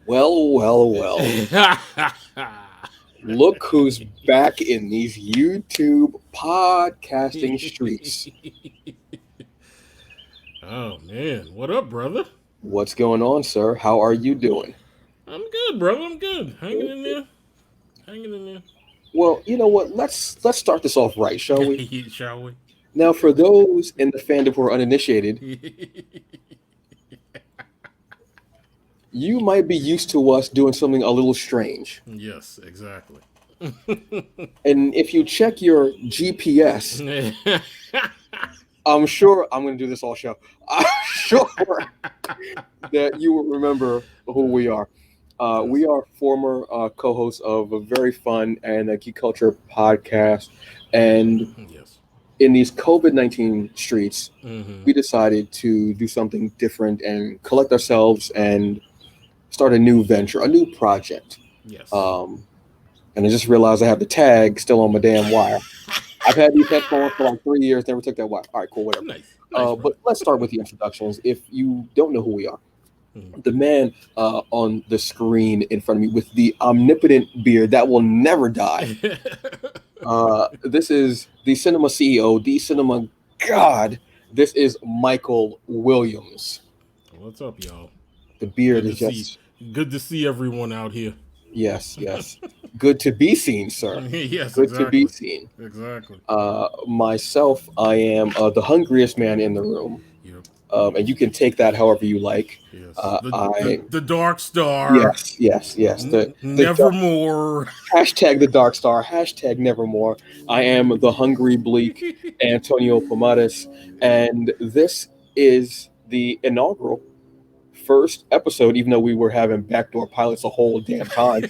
Well. Look who's back in these YouTube podcasting streets. Oh man, what up, brother? What's going on, sir? How are you doing? I'm good, brother. I'm good. Hanging in there. Hanging in Well, you know what? Let's start this off right, shall we? there. Shall we? Now, for those in the fandom who are uninitiated, you might be used to us doing something a little strange. Yes, exactly. And if you check your GPS, I'm sure I'm going to do this all show. I'm sure that you will remember who we are. We are former co-hosts of a very fun and geek culture podcast. And Yes. in these COVID-19 streets, Mm-hmm. we decided to do something different and collect ourselves and start a new venture, a new project. Yes. And I just realized I have the tag still on my damn wire. I've had these headphones for like 3 years, never took that wire. All right, cool, whatever. Nice. But let's start with the introductions. If you don't know who we are, Mhm. the man on the screen in front of me with the omnipotent beard that will never die. This is the cinema CEO, the cinema god. This is Michael Williams. What's up, y'all? The beard Good is to just Good to see everyone out here. yes. Good to be seen, sir. Yes, Good to be exactly. seen. Exactly. Myself, I am the hungriest man in the room. Yep. And you can take that however you like. Yes. I The Dark Star. yes. The Nevermore. hashtag the Dark Star, hashtag Nevermore. I am the hungry bleak Antonio Pomatis, and this is the inaugural first episode. Even though we were having backdoor pilots the whole damn time,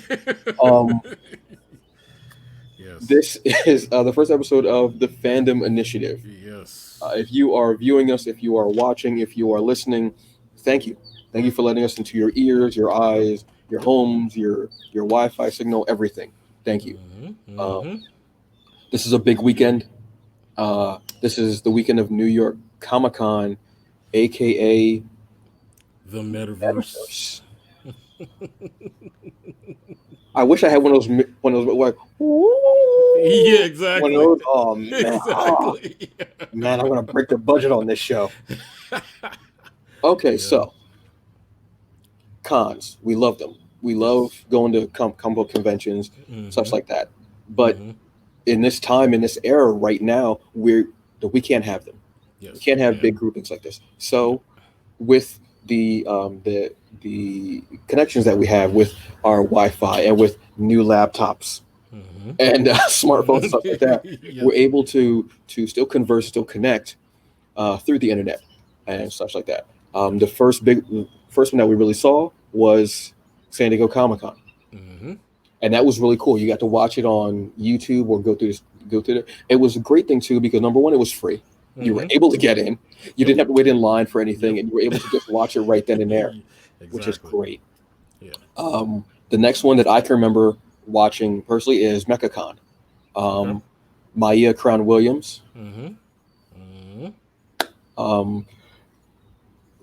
Yes. this is the first episode of the Fandom Initiative. Yes. If you are viewing us, if you are watching, if you are listening, thank you. Thank you for letting us into your ears, your eyes, your homes, your Wi-Fi signal, everything. Thank you. Mm-hmm. This is a big weekend. This is the weekend of New York Comic Con, aka The Metaverse. I wish I had one of those like Yeah, exactly. one of those. Oh man, Exactly. man, I'm gonna break the budget on this show. Okay, Yeah. so cons, we love them. We love going to comic book conventions, such like that. But in this time, in this era, right now, we can't have them. Yes. We can't have big groupings like this. So, with the connections that we have with our Wi-Fi and with new laptops and smartphones and stuff like that, Yes. we're able to still converse, still connect through the internet and such like that. The first one that we really saw was San Diego Comic Con, and that was really cool. You got to watch it on YouTube or go through it. It was a great thing too because number one, it was free. You were able to get in. You didn't have to wait in line for anything, and you were able to just watch it right then and there, which is great. Yeah. The next one that I can remember watching personally is MechaCon. Maya Crown Williams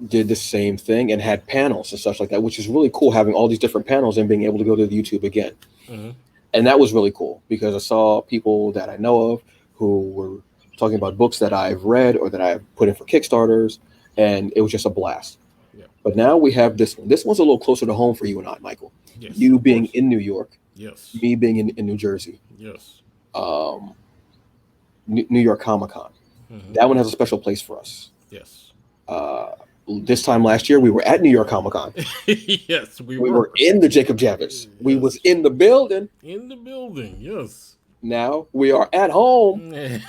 did the same thing and had panels and such like that, which is really cool, having all these different panels and being able to go to the YouTube again. And that was really cool because I saw people that I know of who were talking about books that I've read or that I've put in for Kickstarters, and it was just a blast. Yeah. But now we have this one. This one's a little closer to home for you and I, Michael. Yes, you being in New York, yes, me being in New Jersey. Yes. New York Comic Con. That one has a special place for us. Yes. This time last year, we were at New York Comic Con. Yes, we were in the Jacob Javits. We was in the building. In the building, yes. Now we are at home. And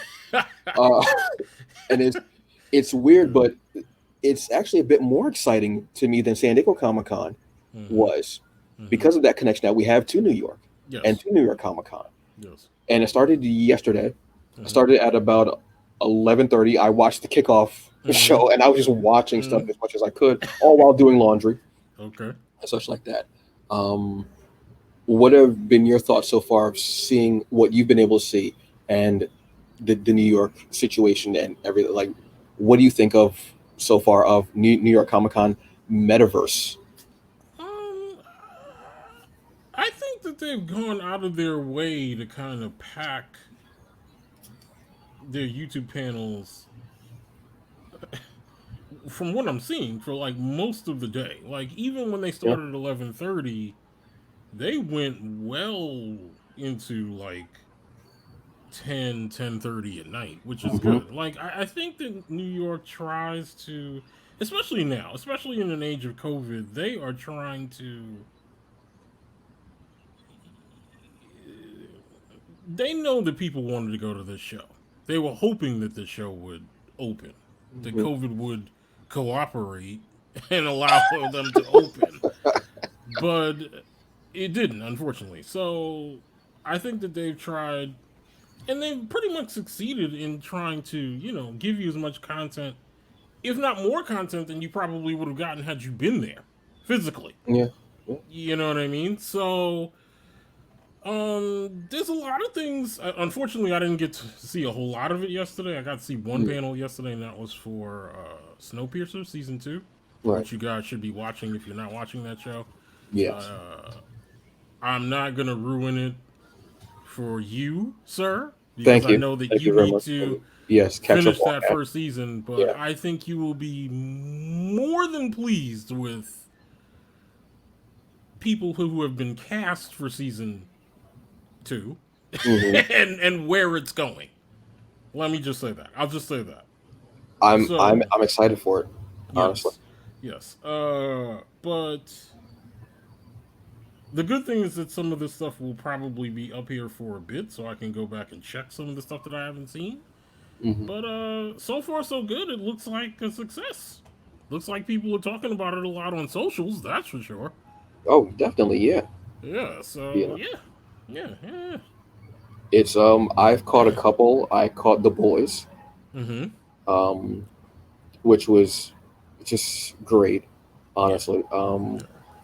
it's weird, but it's actually a bit more exciting to me than San Diego Comic Con was because of that connection that we have to New York and to New York Comic Con. Yes. And it started yesterday. I started at about 11:30. I watched the kickoff show, and I was just watching stuff as much as I could, all while doing laundry. Okay. And such like that. What have been your thoughts so far of seeing what you've been able to see and the New York situation and everything? Like, what do you think of so far of New York Comic Con Metaverse? that they've gone out of their way to kind of pack their YouTube panels, from what I'm seeing, for like most of the day. Like even when they Yeah. started at 11:30, they went well into like 10:30 at night, which is Hmm. good. Like I think that New York tries to, especially now, especially in an age of COVID, they are trying to. They know that people wanted to go to this show. They were hoping that the show would open, that Hmm. COVID would cooperate and allow them to open, but it didn't, unfortunately. So I think that they've tried, and they've pretty much succeeded in trying to, give you as much content, if not more content, than you probably would have gotten had you been there physically. Yeah. Yeah. You know what I mean? So, there's a lot of things. Unfortunately, I didn't get to see a whole lot of it yesterday. I got to see one Mm. panel yesterday, and that was for Snowpiercer season 2, Right. which you guys should be watching if you're not watching that show. Yes. Uh, I'm not gonna ruin it for you, sir, because Thank I you. know that Thank you you very need much. to Yes. Catch up finish on that that. first season. But Yeah. I think you will be more than pleased with people who have been cast for season 2 Hmm. and where it's going. Let me just say that. I'll just say that. So I'm excited for it. Honestly. yes, yes. But the good thing is that some of this stuff will probably be up here for a bit, so I can go back and check some of the stuff that I haven't seen. Hmm. But so far so good. It looks like a success. Looks like people are talking about it a lot on socials. That's for sure. Oh, definitely. Yeah. Yeah. So Yeah. yeah, yeah, yeah. It's I've caught a couple. I caught The Boys, Mm-hmm. um, which was just great, Yeah. honestly. Yeah.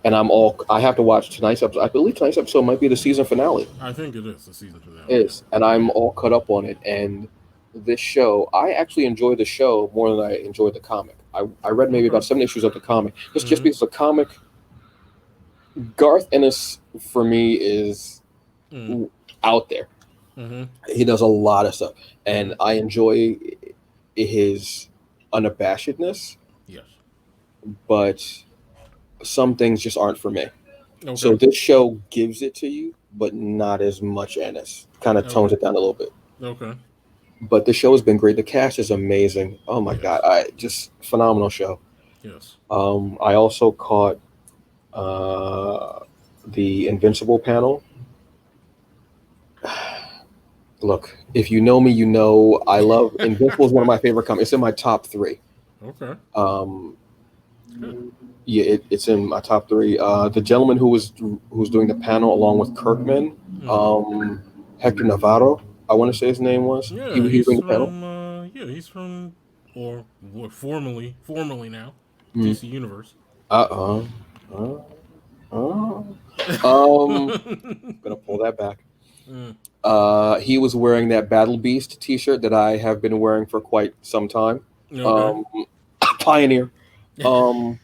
And I have to watch tonight's episode. I believe tonight's episode might be the season finale. I think it is the season finale. It Yeah. is, and I'm all caught up on it. And this show, I actually enjoy the show more than I enjoyed the comic. I read maybe Okay. about 7 issues of the comic. Just Mm-hmm. because the comic, Garth Ennis for me is Mm-hmm. out there. Mm-hmm. He does a lot of stuff, Mm-hmm. and I enjoy his unabashedness, Yes. but some things just aren't for me. So Okay. this show gives it to you, but not as much Ennis. Kind of tones Okay. it down a little bit. Okay. But the show has been great. The cast is amazing. Oh my god, Yes. I just phenomenal show. Yes. I also caught uh, the Invincible panel. Look, if you know me, you know I love Invincible is one of my favorite comics. It's in my top three. Okay. Um, Good. yeah, it's in my top three. The gentleman who's doing the panel along with Kirkman, Mm-hmm. Hector Navarro, I want to say his name was. Yeah, He was he's doing the panel. from. He's from, or formerly now, Mm. DC Universe. Uh uh. Uh, gonna pull that back. Mm, He was wearing that Battle Beast T-shirt that I have been wearing for quite some time. okay. Um, Pioneer. Um,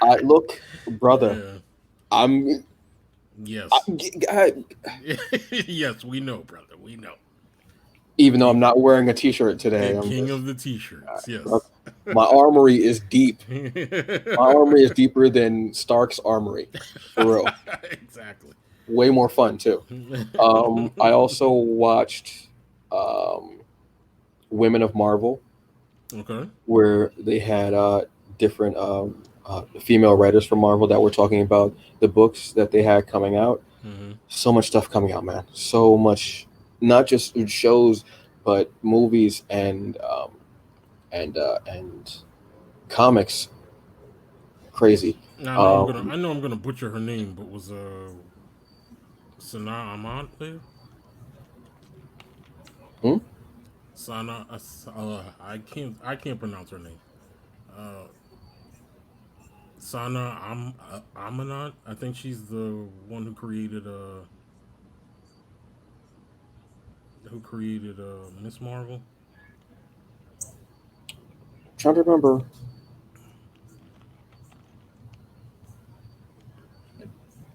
I look, brother. Yeah. I'm. Yes. I, Yes, we know, brother. We know. even though I'm King, not wearing a T-shirt today, the I'm king just. of the t-shirts. Brother, Yes. my armory is deep. My armory is deeper than Stark's armory, for real. Exactly. Way more fun too. I also watched um, Women of Marvel, Okay. where they had different female writers from Marvel that were talking about the books that they had coming out. Mm-hmm. So much stuff coming out, man. So much, not just shows, but movies and comics. Crazy. I know I'm gonna butcher her name, but was Sana Ahmad there? Hmm? Sana, I can't pronounce her name. Uh, Sana Amanat. I think she's the one who created Miss Marvel. Trying to remember.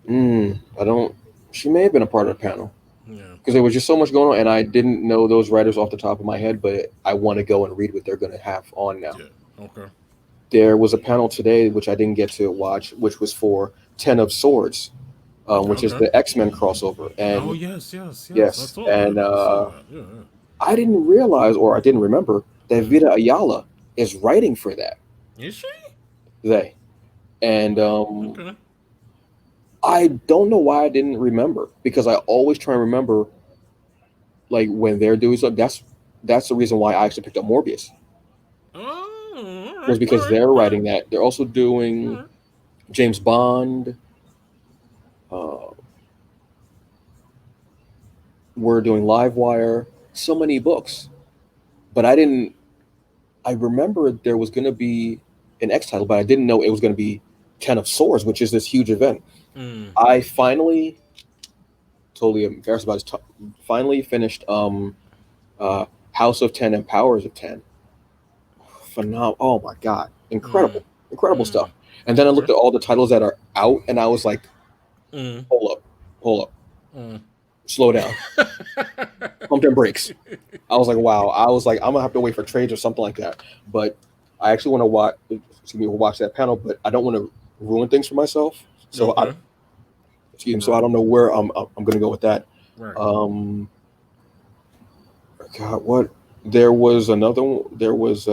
I don't. She may have been a part of the panel Yeah. because there was just so much going on, and I didn't know those writers off the top of my head. But I want to go and read what they're going to have on now. Yeah. Okay. There was a panel today which I didn't get to watch, which was for Ten of Swords, which is Okay. the X-Men crossover. Oh And yes, yes, yes. I yes, saw and that. I saw that. Yeah. I didn't realize, or I didn't remember, that Yeah. Vita Ayala is writing for that. Is she? They and Okay. I don't know why I didn't remember because I always try and remember like when they're doing something. That's the reason why I actually picked up Morbius Oh, all was right, all because right, they're all right, writing that. They're also all doing right. James Bond. Uh, we're doing Livewire. So many books, but I didn't. I remembered there was going to be an X title, but I didn't know it was going to be Ten of Swords, which is this huge event. Mm. I finally, totally embarrassed about this, finally finished House of Ten and Powers of Ten. Phenomenal! Oh my god, Mm. incredible, incredible stuff. Mm. And then I looked Okay. at all the titles that are out, and I was like, Mm. hold up, Mm. slow down, pump them brakes. I was like, wow. I was like, I'm gonna have to wait for trades or something like that. But I actually want to watch. Excuse me, watch that panel, but I don't want to ruin things for myself. So I, Okay. excuse me. So I Right. don't know where I'm gonna go with that. Right. Um, God, what? There was another one. There was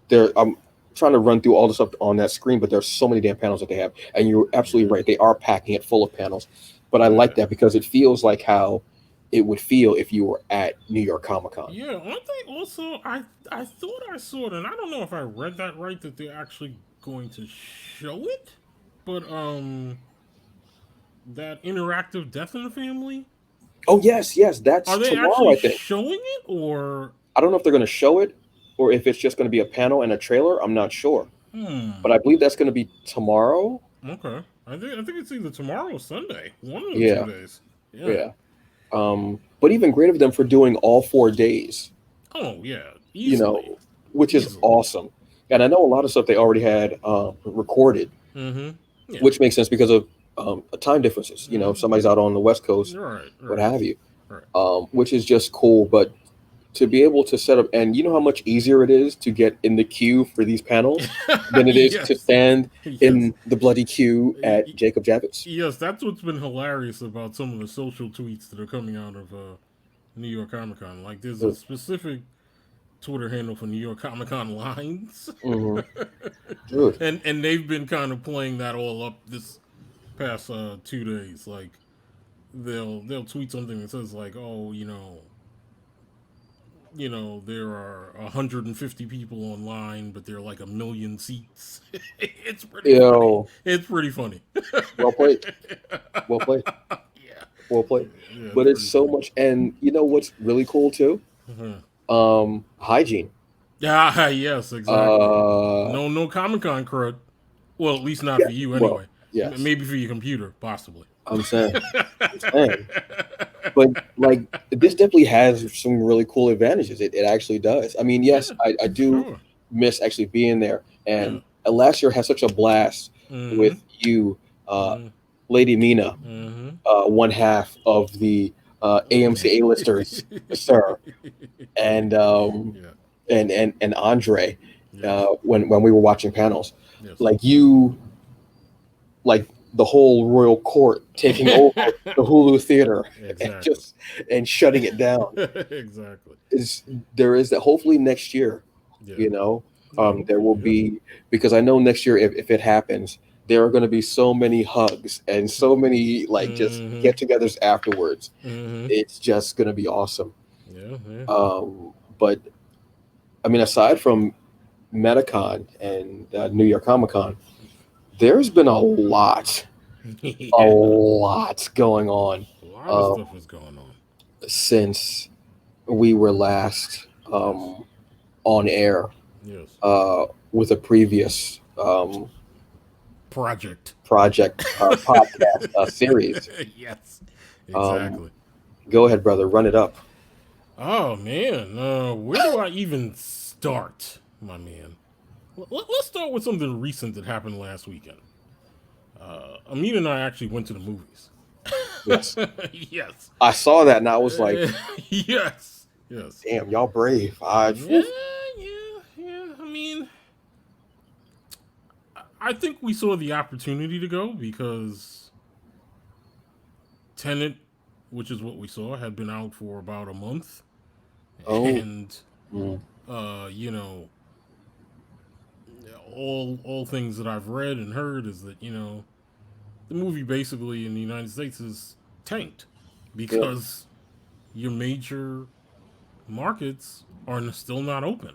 there. I'm trying to run through all the stuff on that screen, but there's so many damn panels that they have, and you're absolutely Yeah. right. They are packing it full of panels, but I like Yeah. that because it feels like how it would feel if you were at New York Comic Con. Yeah. One thing also, I thought I saw it, and I don't know if I read that right that they're actually going to show it, but that interactive Death in the Family. Oh yes, yes, that's Are they tomorrow. actually I think. showing it or? I don't know if they're going to show it or if it's just going to be a panel and a trailer. I'm not sure, but Hmm. I believe that's going to be tomorrow. Okay. I think it's either tomorrow or Sunday. One of the two Yeah, days. Yeah. yeah. But even greater of them for doing all 4 days, Oh yeah. you Easily. know, which is Easily. awesome. And I know a lot of stuff they already had recorded, Mm-hmm. Yeah. which makes sense because of time differences. You know, if somebody's out on the West Coast, Right. what Right. have you, Right. which is just cool. But to be able to set up, and you know how much easier it is to get in the queue for these panels than it is to Yes. stand Yes. in the bloody queue at Jacob Javits. Yes. That's what's been hilarious about some of the social tweets that are coming out of New York Comic Con. Like, there's a specific Twitter handle for New York Comic Con lines, Mm-hmm. Dude, and they've been kind of playing that all up this past 2 days. Like, they'll tweet something that says like, oh, there are 150 people online, but there are like a million seats. It's pretty funny. yo, It's pretty funny. well played, well played, Yeah, well played. yeah, it's But it's pretty so funny. much, and you know what's really cool too? Mhm. Hygiene. Yeah, yes, exactly. Uh, No Comic Con crud. Well, at least not yeah, for you well, anyway. yes, Maybe for your computer, possibly. I'm saying, I'm saying. But like this definitely has some really cool advantages. It actually does. I mean, yes, Yeah, I for do sure. miss actually being there. Yeah. And last year had such a blast Mm-hmm. with you, Mm-hmm. Lady Mina, Mm-hmm. one half of the AMC A-listers, sir, and Yeah. and Andre, Yes. when we were watching panels, Yes. like you, like the whole royal court taking over the Hulu theater and Exactly. just and shutting it down Exactly. is there is that hopefully next year, Yeah. you know, Yeah. there will Hopefully, yes. be because I know next year if it happens, there are going to be so many hugs and so many like just Mm-hmm. get-togethers afterwards. Mm-hmm. It's just going to be awesome. Yeah. Yeah. But I mean, aside from MetaCon and New York Comic Con, there's been a Yeah. lot going on A lot of uh, stuff is going on. since we were last Yes. on air Yes. with a previous Project. project podcast series. Yes. Um, Exactly. go ahead, brother, run it up. Oh man, where do I even start, my man? Let's start with something recent that happened last weekend. Amina and I actually went to the movies. Yes. Yes. I saw that and I was like, Yes. Yes. damn, y'all brave. Yeah, yeah. I mean, I think we saw the opportunity to go because Tenet, which is what we saw, had been out for about a month, Oh. and Mm. you know, all things that I've read and heard is that the movie basically in the United States is tanked Yeah. because your major markets are still not open.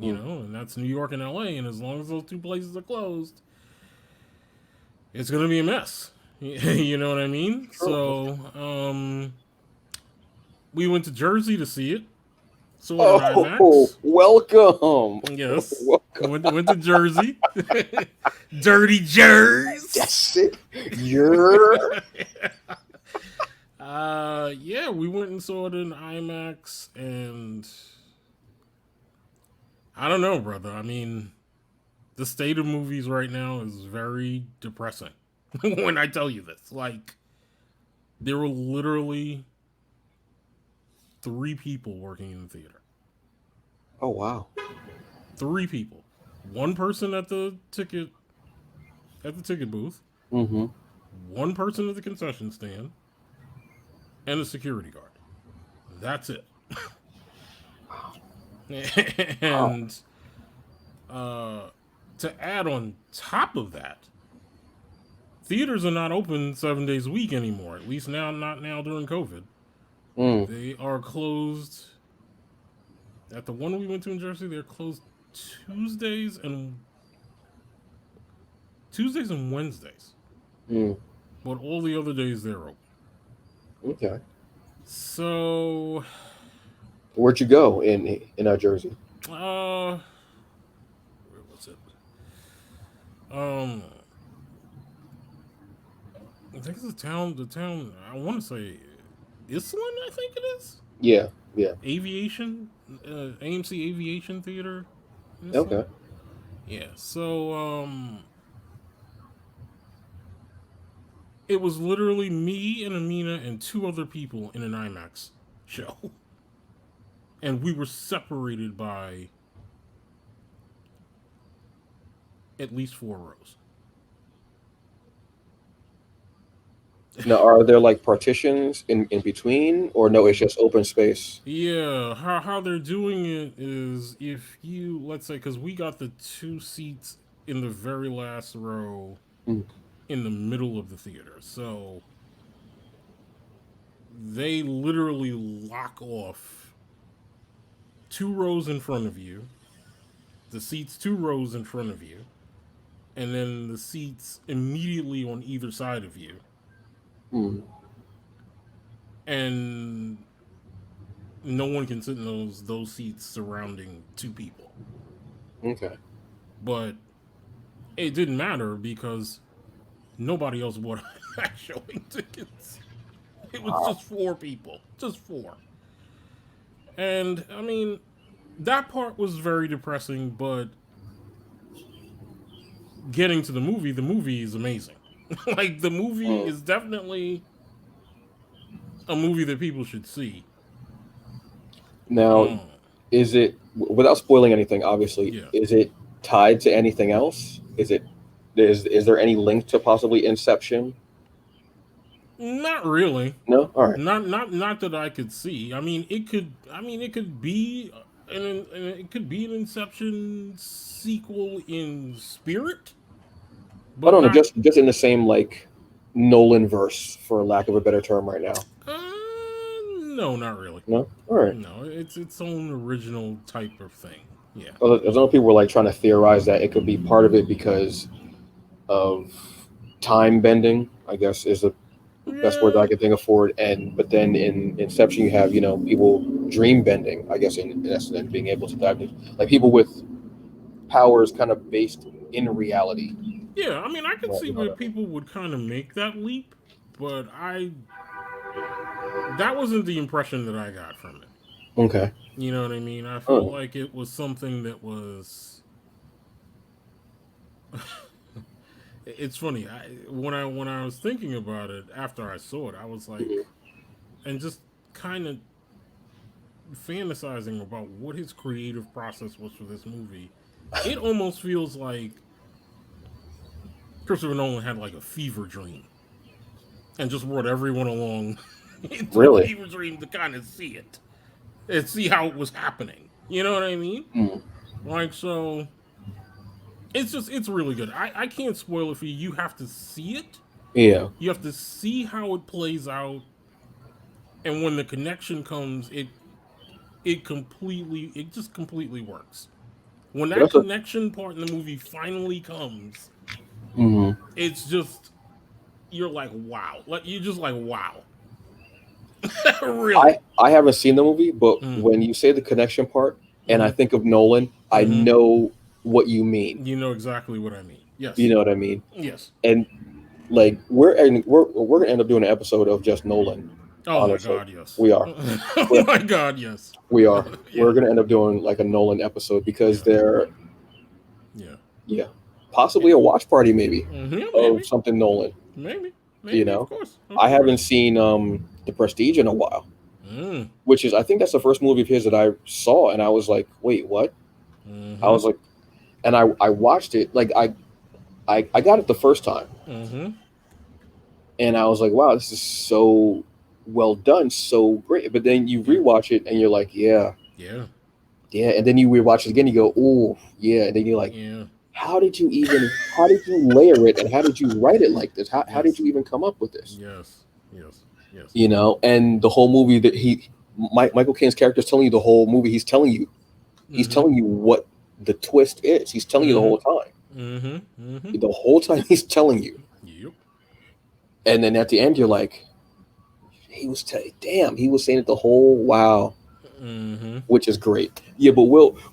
Mm. And that's New York and LA, and as long as those two places are closed, it's gonna be a mess. You know what I mean? True. So, we went to Jersey to see it. Saw it in Oh, IMAX. welcome. Yes, Welcome. went to Jersey. Dirty Jersey. That's it. You're. Yeah, we went and saw it in IMAX, and I don't know, brother. I mean, the state of movies right now is very depressing. When I tell you this, like, there were literally 3 people working in the theater. Oh, wow. 3 people. One person at the ticket booth. Mm-hmm. One person at the concession stand, and a security guard. That's it. Wow. And to add on top of that, theaters are not open 7 days a week anymore. At least now, not now during COVID. Mm. They are closed. At the one we went to in Jersey, they're closed Tuesdays and Wednesdays. Mm. But all the other days they're open. Okay. So, Where'd you go in Jersey? where was it? Um, I think it's the town. The town. I want to say Islin. I think it is. Yeah. Yeah. Aviation. AMC Aviation Theater. Okay. Islin. Yeah. So, it was literally me and Amina and 2 other people in an IMAX show, and we were separated by at least 4 rows. Now, are there like partitions in between, or no? It's just open space. Yeah, how they're doing it is if you, let's say, because we got the 2 seats in the very last row Mm. in the middle of the theater. So they literally lock off 2 rows in front of you, the seats 2 rows in front of you, and then the seats immediately on either side of you. Mm. And no one can sit in those seats surrounding 2 people. Okay. But it didn't matter because nobody else bought showing tickets. It was Wow. just 4 people. Just 4. And, I mean, that part was very depressing, but getting to the movie is amazing. Like, the movie Mm. is definitely a movie that people should see. Now, Um, is it without spoiling anything? Obviously, yeah. is it tied to anything else? Is there any link to possibly Inception? Not really. No. All right. Not that I could see. I mean, it could. I mean, it could be it could be an Inception sequel in spirit, I but don't know. not. Just in the same like Nolan verse, for lack of a better term, right now. No, not really. No. All right. No, it's its own original type of thing. Yeah. As long as people were like trying to theorize that it could be part of it because of time bending, I guess is the best word that Yeah. I can think of for it. And but then in Inception, you have people dream bending. I guess in essence, and being able to dive in, like people with powers kind of based in reality. Yeah. I mean, I could Well, see you know where what I mean? people would kind of make that leap, but that wasn't the impression that I got from it. Okay. You know what I mean? I felt Oh. like it was something that was it's funny. When I was thinking about it after I saw it, I was like, Mhm. and just kind of fantasizing about what his creative process was for this movie. It almost feels like Christopher Nolan had like a fever dream and just brought everyone along into the Really? fever dream to kind of see it and see how it was happening. You know what I mean? Mm. Like, so it's really good. I can't spoil it for you. You have to see it. Yeah. You have to see how it plays out, and when the connection comes, it just completely works. When But that that's a. connection part in the movie finally comes, Mhm. it's just you're like wow, like you're just like wow, I really. I haven't seen the movie, but Mm, when you say the connection part, and I mm-hmm, think of Nolan, I mm-hmm. know what you mean. You know exactly what I mean. You Yes, know what I mean? yes. And like we're gonna end up doing an episode of just Nolan. Oh my Honestly, god, yes. we are. Oh We're, my god, yes. we are. We're Yeah, gonna end up doing like a Nolan episode because yeah, they're yeah. yeah possibly a watch party maybe Mm-hmm, of maybe, something Nolan. maybe, You maybe. Of know, course, of I haven't course. seen The Prestige in a while, Mm, which is I think that's the first movie of his that I saw, and I was like, wait, what? I mm-hmm, was like, and I watched it like I got it the first time, mm-hmm. and I was like, wow, this is so well done, so great. But then you Yeah, rewatch it, and you're like, yeah, yeah, yeah, and then you rewatch it again, you go, oh, yeah, and then you're like, yeah. how did you layer it, and how did you write it like this? How did Yes, you even come up with this? yes, yes, yes. You know, and the whole movie that Michael Caine's character is telling you the whole movie. He's Mm-hmm, telling you what the twist is. He's telling you the mm-hmm, whole time. mm-hmm, mm-hmm. The whole time he's telling you, Yep. and then at the end you're like, damn, he was saying it the whole wow, Mm-hmm. which is great. Yeah, but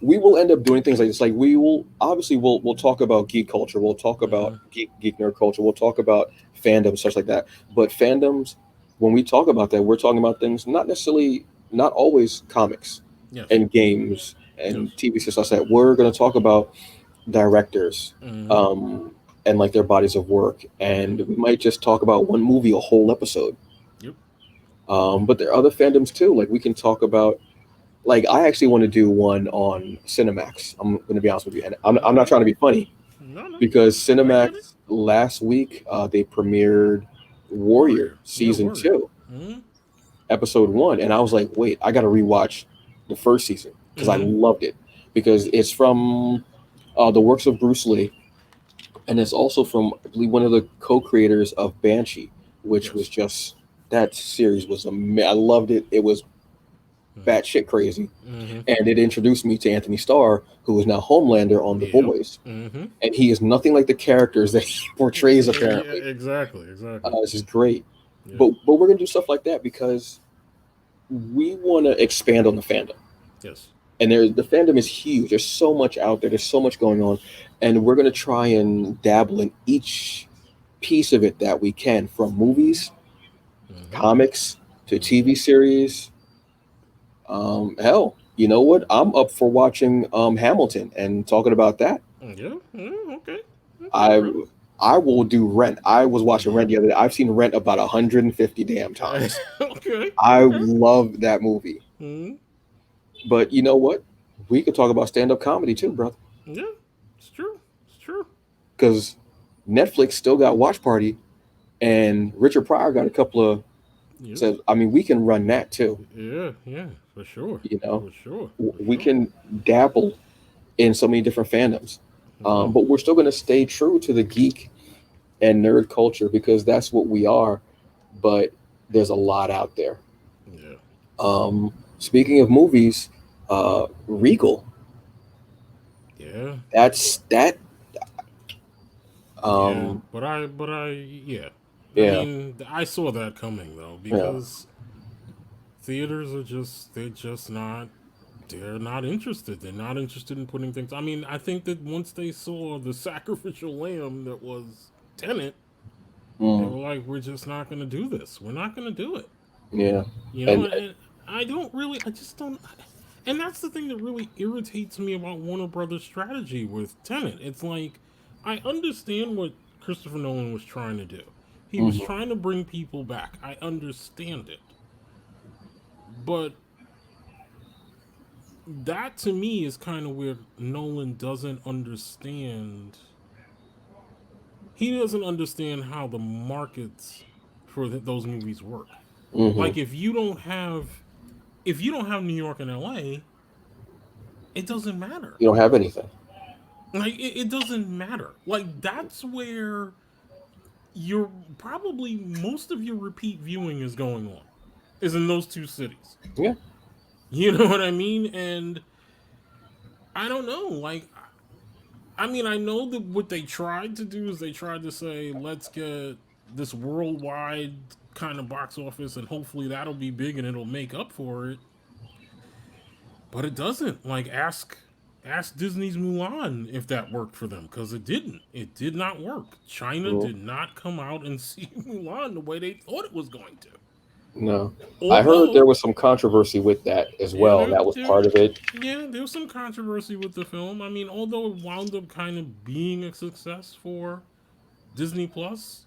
we will end up doing things like this. Like we will obviously we'll talk about geek culture. We'll talk about Mm-hmm. geek nerd culture. We'll talk about fandoms, such like that. But fandoms, when we talk about that, we're talking about things not always comics Yes. and games Yes. and TV shows like that. We're going to talk about directors, Mm-hmm. um, and like their bodies of work, Mm-hmm. and we might just talk about one movie a whole episode. Yep. But there are other fandoms too. Like we can talk about. Like I actually want to do one on Cinemax. I'm going to be honest with you, and I'm not Okay. trying to be funny No, no. because I get it. Cinemax last week they premiered Warrior Warrior. Yeah, season warrior. 2, Mm-hmm. episode 1, and I was like, wait, I got to rewatch the first season because I Mm-hmm. loved it because it's from the works of Bruce Lee, and it's also from I believe one of the co-creators of Banshee, which was Yes. just that series was I loved it. It was Mm-hmm. batshit crazy, Mm-hmm. and it introduced me to Anthony Starr, who is now Homelander on The Yep. Boys, Mm-hmm. and he is nothing like the characters that he portrays. Yeah, Apparently, exactly. Exactly. this is great, Yeah. but we're gonna do stuff like that because we want to expand on the fandom, Yes. and the fandom is huge. There's so much out there. There's so much going on, and we're gonna try and dabble in each piece of it that we can, from movies, Mm-hmm. comics to Mm-hmm. TV series. Hell, you know what? I'm up for watching Hamilton and talking about that. Yeah. Yeah. Okay. Okay, I brother. I will do Rent. I was watching Yeah. Rent the other day. I've seen Rent about 150 damn times. Okay. I Okay. love that movie. Mm-hmm. But you know what? We could talk about stand up comedy too, brother. Yeah. It's true. It's true. Because Netflix still got Watch Party, and Richard Pryor got a couple of. Yep. Says, I mean, we can run that too. Yeah. Yeah. For sure. You know, For sure. For We sure. can dabble in so many different fandoms, Yeah. but we're still going to stay true to the geek and nerd culture because that's what we are. But there's a lot out there. Yeah. Speaking of movies, Regal. Yeah. That's that. Yeah. Um, Yeah. I yeah, mean, I saw that coming though yeah. because theaters are just not they're not interested. They're not interested in putting things. I mean, I think that once they saw the sacrificial lamb that was Tenet, they Mm, were like, "We're just not going to do this. We're not going to do it." yeah, You know, and and I don't really. I just don't. And that's the thing that really irritates me about Warner Brothers' strategy with Tenet. It's like I understand what Christopher Nolan was trying to do. He was Mm-hmm. trying to bring people back. I understand it. But that to me is kind of where Nolan doesn't understand. He doesn't understand how the markets for those movies work. Mm-hmm. Like if you don't have New York and LA, it doesn't matter. You don't have anything. Like it doesn't matter. Like that's where you're probably most of your repeat viewing is going on. Is in those two cities. Yeah. You know what I mean? And I don't know. Like I mean, I know that what they tried to do is they tried to say, let's get this worldwide kind of box office, and hopefully that'll be big and it'll make up for it. But it doesn't. Like, ask Disney's Mulan if that worked for them, because it didn't. It did not work. China Mm-hmm. did not come out and see Mulan the way they thought it was going to. No. I heard there Although, was some controversy with that as yeah, well. That was part of it. there was some controversy with the film. I mean, although it wound up kind of being a success for Disney Plus,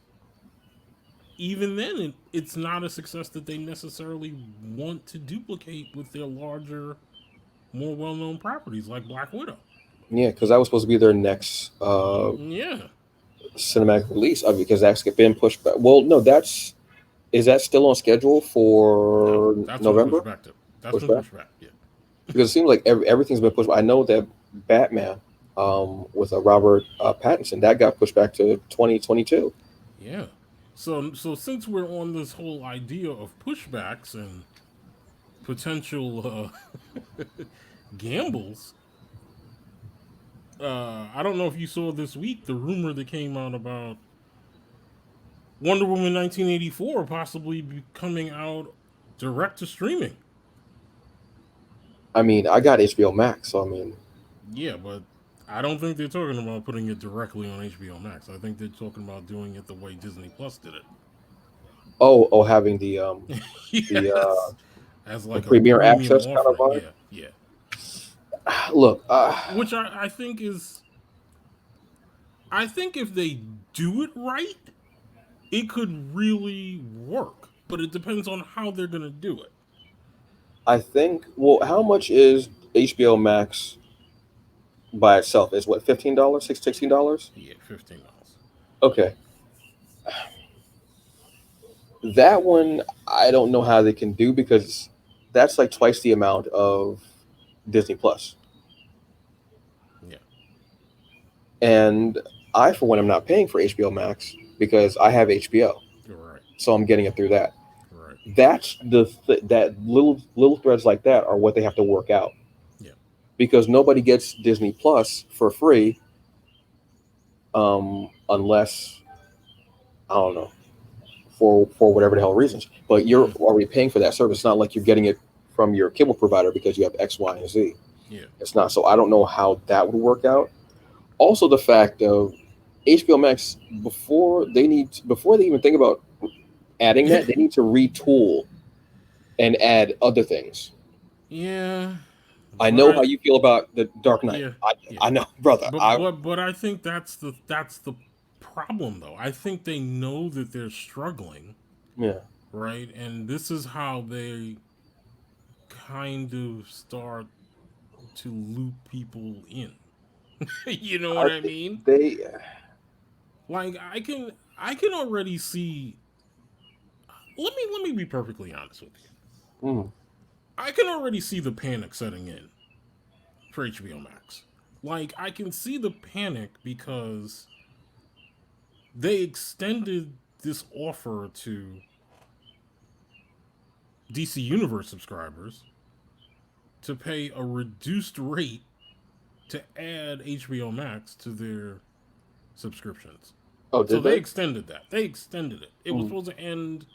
even then, it's not a success that they necessarily want to duplicate with their larger, more well-known properties like Black Widow. Yeah, because that was supposed to be their next Yeah, cinematic release. Because that's been pushed back. Well, no, is that still on schedule for no, that's been November? pushed back to. That's Pushed been back? pushed back. Yeah, Because it seems like everything's been pushed back. I know that Batman with Robert Pattinson, that got pushed back to 2022. yeah. So since we're on this whole idea of pushbacks and potential gambles, I don't know if you saw this week the rumor that came out about Wonder Woman 1984 possibly be coming out direct to streaming. I mean, I got HBO Max, so I mean, Yeah, but I don't think they're talking about putting it directly on HBO Max. I think they're talking about doing it the way Disney Plus did having it. the Yes, as the like a Premier premium Access kind of offering. vibe. Yeah, yeah. Look, Which I think is, I think if they do it right, it could really work. But it depends on how they're gonna do it. I think. Well, how much is HBO Max by itself? Is what $15, $16? Yeah, $15. Okay, that one I don't know how they can do because that's like twice the amount of Disney Plus. Yeah, And I, for one, am not paying for HBO Max because I have HBO, you're right. so I'm getting it through that. Right. That's that little threads like that are what they have to work out Yeah. because nobody gets Disney Plus for free, unless I don't know for whatever the hell reasons. But you're already paying for that service. It's not like you're getting it from your cable provider because you have X, Y, and Z. Yeah. It's not. So I don't know how that would work out. Also, the fact of HBO Max before they even think about adding that, they need to retool and add other things. Yeah. I know how you feel about the Dark Knight. Yeah. I know, brother. But I think that's the problem though. I think they know that they're struggling, Yeah. right? And this is how they kind of start to loop people in. You know what I mean? They Like I can already see. Let me be perfectly honest with you. mm, I can already see the panic setting in for HBO Max. Like I can see the panic because they extended this offer to DC Universe subscribers to pay a reduced rate to add HBO Max to their subscriptions. oh, So did they they? extended that. They extended it. It was Mm, supposed to end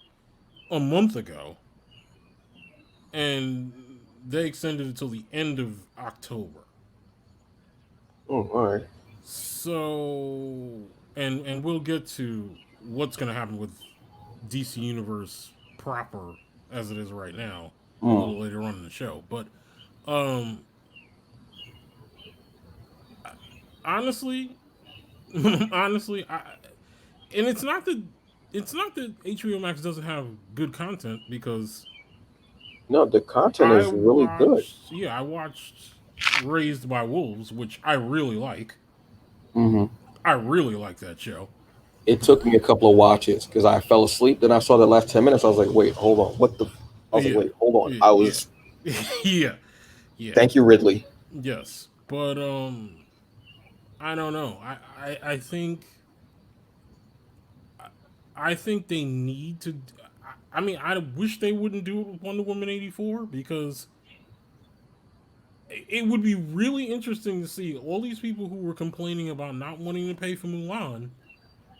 a month ago, and they extended it till the end of October. all right. So, and we'll get to what's going to happen with DC Universe proper as it is right now a Mm, little later on in the show. But um honestly, honestly, And it's not that HBO Max doesn't have good content, because No, the content is really good. I watched Raised by Wolves, which I really like. Hmm. I really like that show. It took me a couple of watches because I fell asleep. Then I saw the last 10 minutes. I was like, wait, hold on. What the? I was like, Yeah, wait, hold on. yeah, I yeah, was. yeah, yeah. Thank you, Ridley. Yes, but I don't know. I think I think they need to. I mean, I wish they wouldn't do it with Wonder Woman 84, because it would be really interesting to see all these people who were complaining about not wanting to pay for Mulan.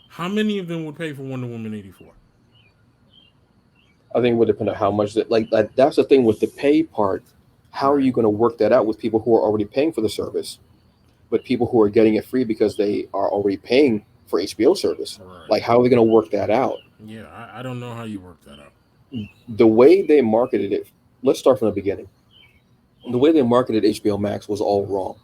How many of them would pay for Wonder Woman 84? I think it would depend on how much that. Like that's the thing with the pay part. How are Right, you going to work that out with people who are already paying for the service, but people who are getting it free because they are already paying for HBO service? right. Like, how are they going to work that out? Yeah, I don't know how you work that out. The way they marketed it. Let's start from the beginning. The way they marketed HBO Max was all wrong.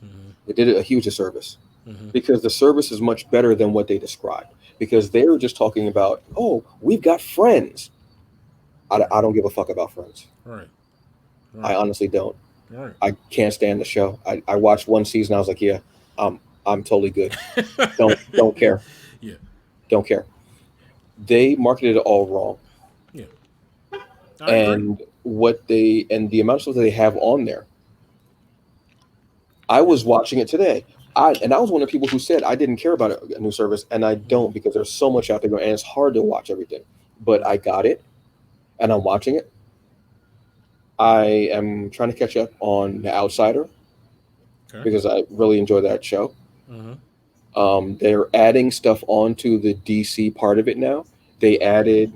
Mm-hmm, They did it a huge disservice mm-hmm, because the service is much better than what they described. Because they were just talking about, oh, we've got friends. I don't give a fuck about friends. right, I right, honestly don't. right. I can't stand the show. I watched one season. I was like, yeah, I'm totally good. Don't care. Yeah, Don't care. They marketed it all wrong, yeah. I agree. and the amount of stuff that they have on there. I Yeah. was watching it today. I was one of the people who said I didn't care about a new service, and I Mm-hmm, don't because there's so much out there, and it's hard to watch everything. But I right. got it, and I'm watching it. I am trying to catch up on The Outsider Okay. because I really enjoy that show. Mm-hmm. They're adding stuff onto the DC part of it now. They added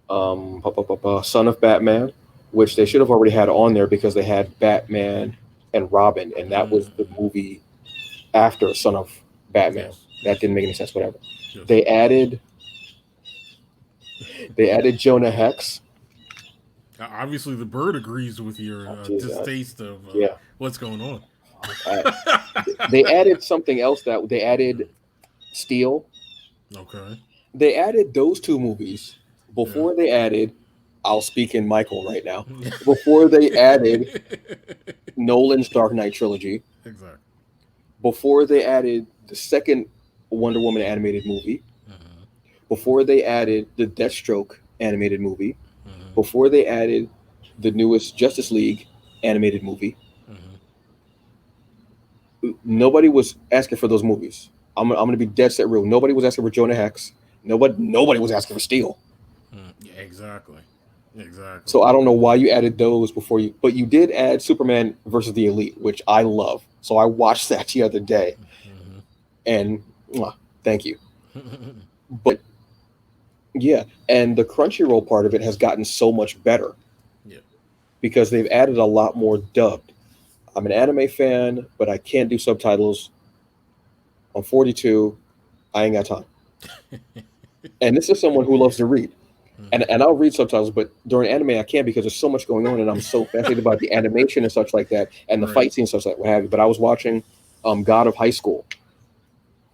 Son of Batman, which they Mm-hmm. should have already had on there because they had Batman and Robin, and that was the Mm-hmm. movie after Son of Batman. Yes, That yes, didn't make any sense. Whatever. yes. They added they added Jonah Hex. Obviously, the bird agrees with your Oh, geez, distaste of yeah. what's going on. Uh, they added something else that they added Steel. Okay. They added those two movies Yeah. before they added. I'll speak in Michael right now. Before they added Nolan's Dark Knight trilogy, Exactly. before they added the second Wonder Woman animated movie, Mm-hmm. before they added the Deathstroke animated movie, Mm-hmm. before they added the newest Justice League animated movie, Mm-hmm. nobody was asking for those movies. I'm going to be dead set real. Nobody was asking for Jonah Hex. Nobody was asking for Steel. Yeah, exactly. Exactly. So I don't know why you added those before you, but you did add Superman versus the Elite, which I love. So I watched that the other day, Mm-hmm. and thank you. But yeah, and the Crunchyroll part of it has gotten so much better Yeah. because they've added a lot more dubbed. I'm an anime fan, but I can't do subtitles. I'm 42. I ain't got time. And this is someone who loves to read. Mm-hmm. And I'll read subtitles, but during anime I can't because there's so much going on, and I'm so fascinated about the animation and such like that, and the Right. fight scenes, such like what have you. But I was watching God of High School.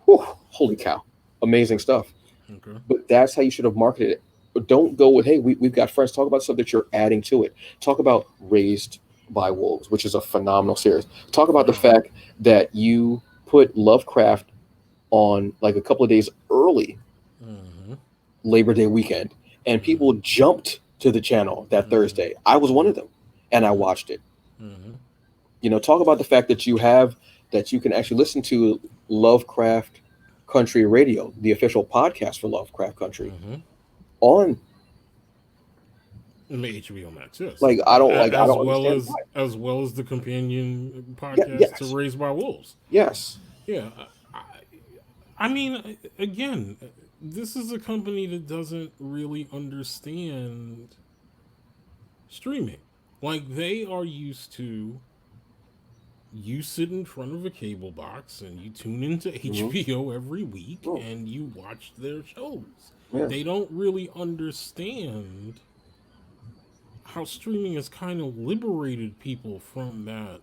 Whew, holy cow, amazing stuff. Okay. But that's how you should have marketed it. But don't go with, hey, we've got friends. Talk about stuff that you're adding to it. Talk about Raised by Wolves, which is a phenomenal series. Talk about the Wow. fact that you put Lovecraft on like a couple of days early Mm-hmm. Labor Day weekend, and people jumped to the channel that Mm-hmm. Thursday. I was one of them, and I Mm-hmm. watched it. Mm-hmm. Talk about the fact that you can actually listen to Lovecraft Country Radio, the official podcast for Lovecraft Country, Mm-hmm. on In the HBO Max, yes. like I don't understand why. As well as the companion Yeah, podcast to yes, Raised by Wolves. yes. Yeah. I mean, again, this is a company that doesn't really understand streaming. Like, they are used to, you sit in front of a cable box and you tune into Hmm. HBO every week Oh, and you watch their shows. yeah. They don't really understand how streaming has kind of liberated people from that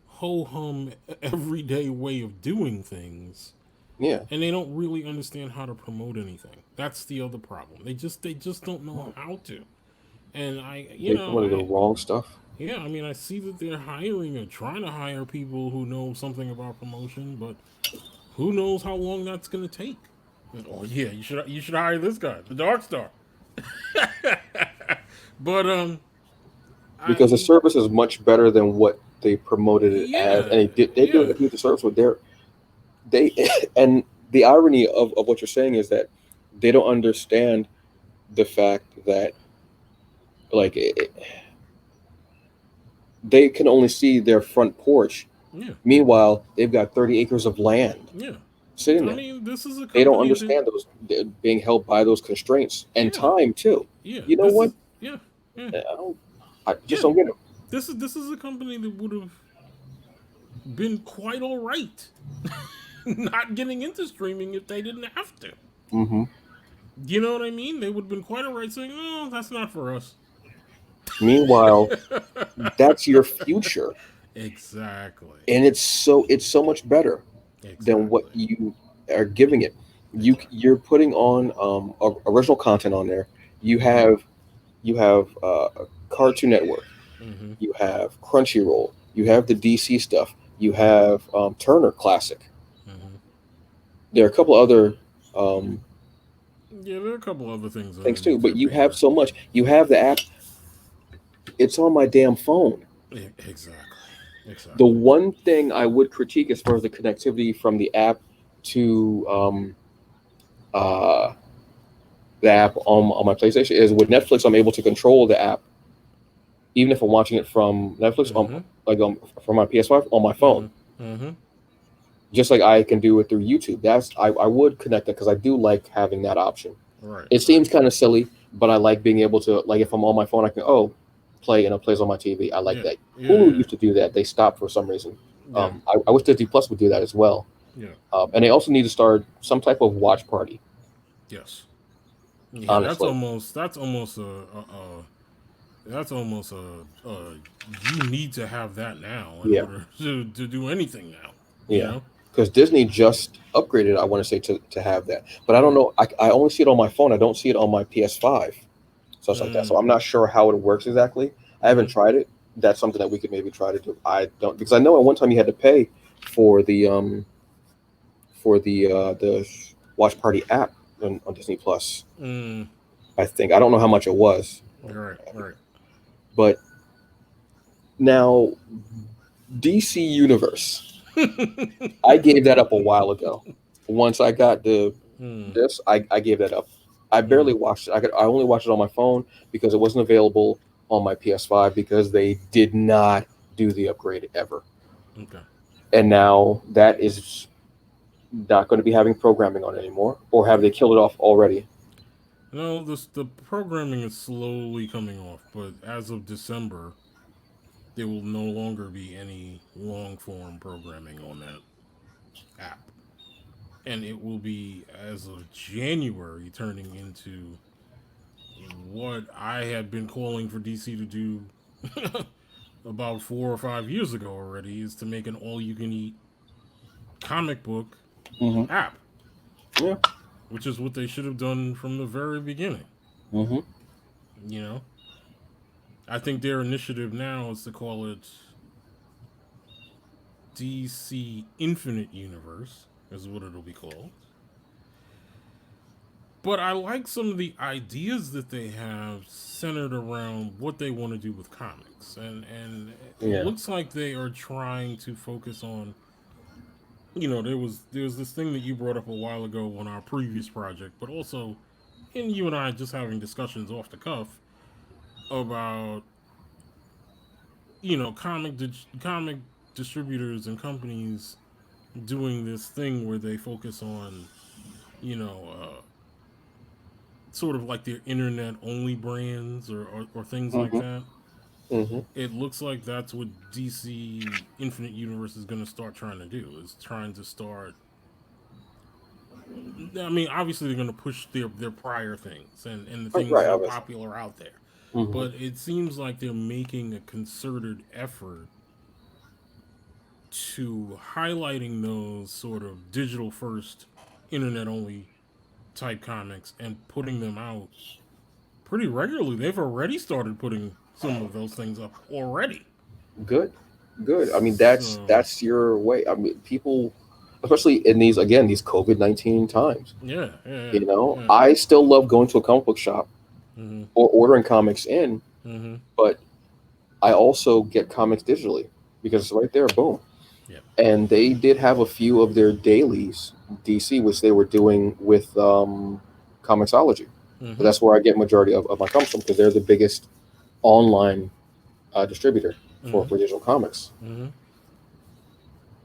ho hum everyday way of doing things, Yeah. and they don't really understand how to promote anything. That's the other problem. They just don't know how to. And They promoted the wrong stuff. yeah, I mean, I see that they're hiring or trying to hire people who know something about promotion, but who knows how long that's going to take? Oh yeah, you should hire this guy, the Dark Star. But Because the I service is much better than what they promoted it as, yeah and they did yeah a good service with their they and the irony of what you're saying is that they don't understand the fact that like they can only see their front porch. yeah Meanwhile, they've got 30 acres of land yeah. sitting I there. mean, this is a They don't company that understand those they're being held by those constraints and yeah time too. yeah You know this what? is yeah yeah I don't. I just yeah. don't get it. This is a company that would have been quite all right not getting into streaming if they didn't have to. Hmm. You know what I mean? They would have been quite all right saying, "Oh, that's not for us." Meanwhile, that's your future, Exactly. and it's so much better than what Exactly. you are giving it. Exactly. You're putting on original content on there. You Mm-hmm. have Cartoon Network. Mm-hmm. You have Crunchyroll. You have the DC stuff. You have Turner Classic. Mm-hmm. There are a couple other um, Yeah, there are a couple other things things too, underneath but their you have banner. so much. You have the app. It's on my damn phone. Exactly. The Exactly. one thing I would critique as far as the connectivity from to uh, the app on my PlayStation is with Netflix. I'm able to control the app even if I'm watching it from Netflix Mm-hmm. from my PS5 on my phone, Mm-hmm. Mm-hmm. just like I can do it through YouTube. I would connect that because I do like having that option. Right. It Right. seems kind of silly, but I like being able to like if I'm on my phone, I can play and it plays on my TV. I like Yeah. that. Hulu Yeah. used to do that. They stopped for some reason. Yeah. I wish Disney Plus would do that as well. Yeah. And they also need to start some type of watch party. Yes. Yeah. That's Honestly, almost. That's almost a that's almost a you need to have that now in yeah, order to do anything now. You yeah. know? Because Disney just upgraded, I want to say to have that, but I don't Right. know. I only see it on my phone. I don't see it on my PS5, stuff like that. So Mm. I'm not sure how it works exactly. I haven't Mm-hmm. tried it. That's something that we could maybe try to do. I don't because I know at one time you had to pay for the watch party app on Disney Plus. Mm. I think I don't know how much it was, Right. Right. but now DC Universe, I gave that up a while ago. Once I got mm. I gave that up. I barely Mm. watched it. I only watched it on my phone because it wasn't available on my PS5 because they did not do the upgrade ever. Okay. And now that is not going to be having programming on it anymore, or have they killed it off already? No, the programming is slowly coming off, but as of December, there will no longer be any long form programming on that app. And it will be, as of January, turning into what I had been calling for DC to do about 4 or 5 years ago already, is to make an all you can eat comic book Hmm. app, Yeah. which is what they should have done from the very beginning. Hmm. You know, I think their initiative now is to call it DC Infinite Universe, is what it'll be called. But I like some of the ideas that they have centered around what they want to do with comics, and it Yeah. looks like they are trying to focus on. There was this thing that you brought up a while ago on our previous project, but also in you and I just having discussions off the cuff about comic distributors and companies doing this thing where they focus on you know sort of like their internet only brands or things like Hmm. that. Hmm. It looks like that's what DC Infinite Universe is going to start trying to do. Is trying to start. I mean, obviously they're going to push their prior things and the things Right. that are Obviously. popular out there, Hmm. but it seems like they're making a concerted effort to highlighting those sort of digital first, internet only type comics and putting them out pretty regularly. They've already started putting some of those things up already. Good, good. I mean, So that's your way. I mean, people, especially in these COVID-19 times. yeah, yeah, You yeah. know, Yeah. I still love going to a comic book shop Mm-hmm. or ordering comics in, Mm-hmm. but I also get comics digitally because it's right there, boom. Yeah. And they did have a few of their dailies, DC, which they were doing with Comixology. But Mm-hmm. that's where I get majority of my comics from because they're the biggest online distributor Mm-hmm. for digital comics. Mm-hmm.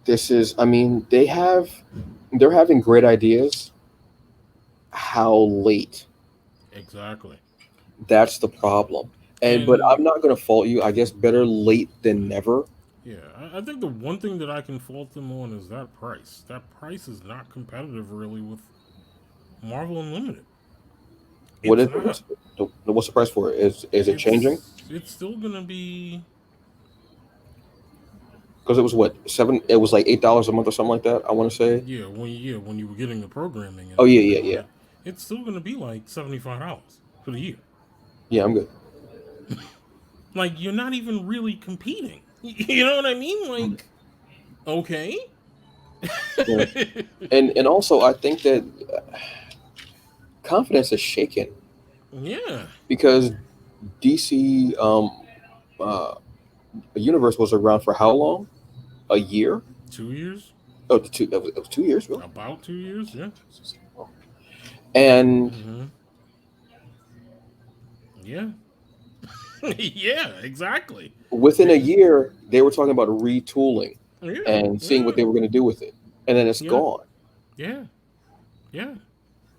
This is, I mean, they're having great ideas. How late? Exactly. That's the problem. And but And I'm not going to fault you. I guess better late than never. yeah, I think the one thing that I can fault them on is that price. That price is not competitive really with Marvel Unlimited. What It's is not. what's the price for it? Is it changing? It's still gonna be Because it was what seven? It was like $8 a month or something like that. I want to say. when you were getting the programming and Oh yeah, everything yeah, on yeah, it, it's still gonna be like $75 for the year. yeah. I'm good. Like you're not even really competing. You know what I mean? Like okay, Yeah. And also I think that confidence is shaken yeah, because DC uh, universe was around for how long? A year? 2 years, Oh, it was 2 years, really? about 2 years, yeah, And hmm yeah, yeah, exactly. within a They, year, they were talking about retooling yeah, and seeing what yeah, they were going to do with it, and then it's yeah, gone. yeah, yeah.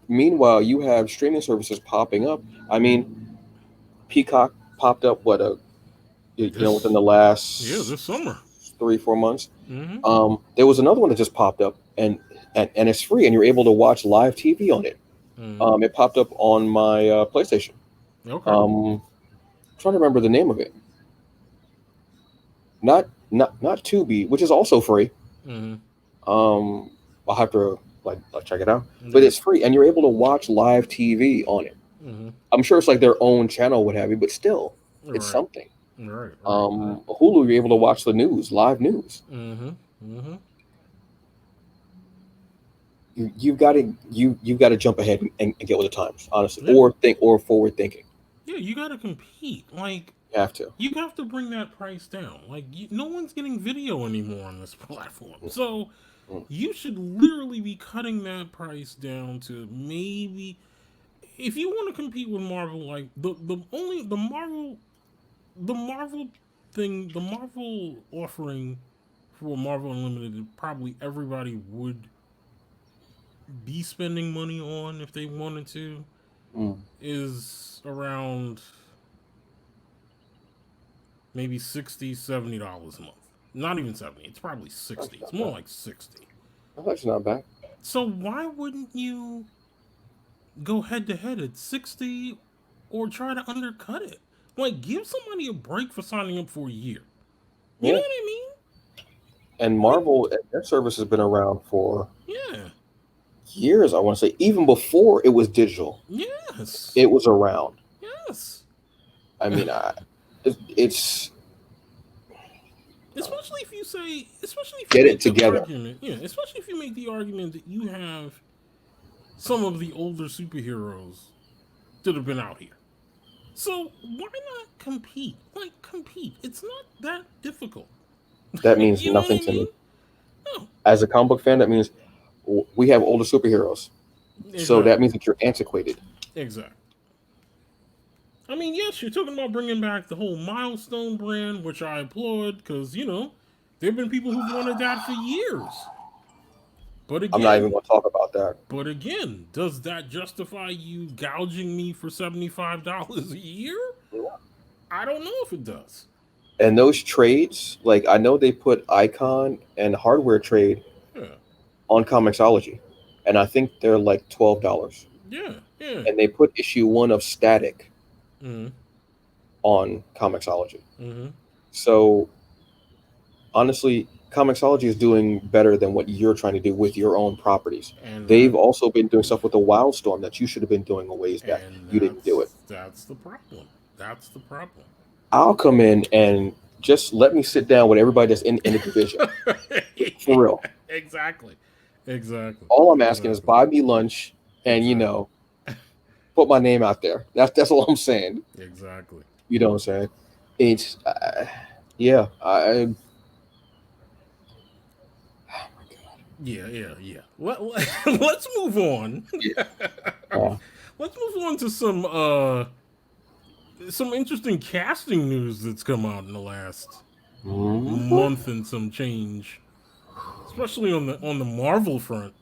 Meanwhile, you have streaming services popping up. I mean, Peacock popped up within This, the yeah, last this summer. 3 4 months. Hmm There was another one that just popped up, and it's free, and you're able to watch live TV on it. hmm It popped up on my PlayStation. Okay. I'm trying to remember the name of it. Not Tubi, which is also free. hmm Um, I'll have to check it out, but Yeah. it's free, and you're able to watch live TV on it. hmm I'm sure it's like their own channel, what have you, but still, it's Right. something. Right. Right. Right. Hulu, you're able to watch the news, live news. hmm hmm You've got to jump ahead and get with the times, honestly, Yeah. or think or forward thinking. Yeah. You got to compete. Like You have to. you have to bring that price down. Like no one's getting video anymore on this platform, so Mm. you should literally be cutting that price down to maybe if you want to compete with Marvel. Like the only the Marvel the Marvel offering for Marvel Unlimited, probably everybody would be spending money on if they wanted to, Mm. is around maybe $60 $70 a month. Not even 70, it's probably That's 60. It's not more bad. like 60. That's actually not bad. So why wouldn't you go head to head at 60 or try to undercut it? Like give somebody a break for signing up for a year. You know Yeah. what I mean? And Like Marvel, their service has been around for yeah. years. I want to say even before it was digital, Yes. it was around. Yes. I mean, it's Especially if you get it make the together. argument, yeah, especially if you make the argument that you have some of the older superheroes that have been out here. So why not compete? Like compete. It's not that difficult. That means You know what nothing I to me. mean? No. As a comic book fan, that means we have older superheroes. So that Exactly. means that you're antiquated. Exactly. I mean, yes, you're talking about bringing back the whole milestone brand, which I applaud because, there have been people who've wanted that for years. But I'm not even again, going to talk about that. does that justify you gouging me for $75 a year? I don't know if it does. And those trades, like I know they put Icon and hardware trade Yeah, on Comixology, and I think they're like $12. yeah, yeah. And they put issue one of Static Mm-hmm. on Comixology. Mm-hmm. So honestly, Comixology is doing better than what you're trying to do with your own properties. And They've also been doing stuff with the Wildstorm that you should have been doing a ways back. You didn't do it. That's the problem. That's the problem. I'll come in and just let me sit down with everybody that's in the division. For real. Exactly. All I'm asking is buy me lunch and, put my name out there. That's all I'm saying. Exactly. You know what I'm saying? It's, yeah. Oh my God. Yeah. Let's move on. Yeah. Let's move on to some interesting casting news that's come out in the last month and some change, especially on the Marvel front.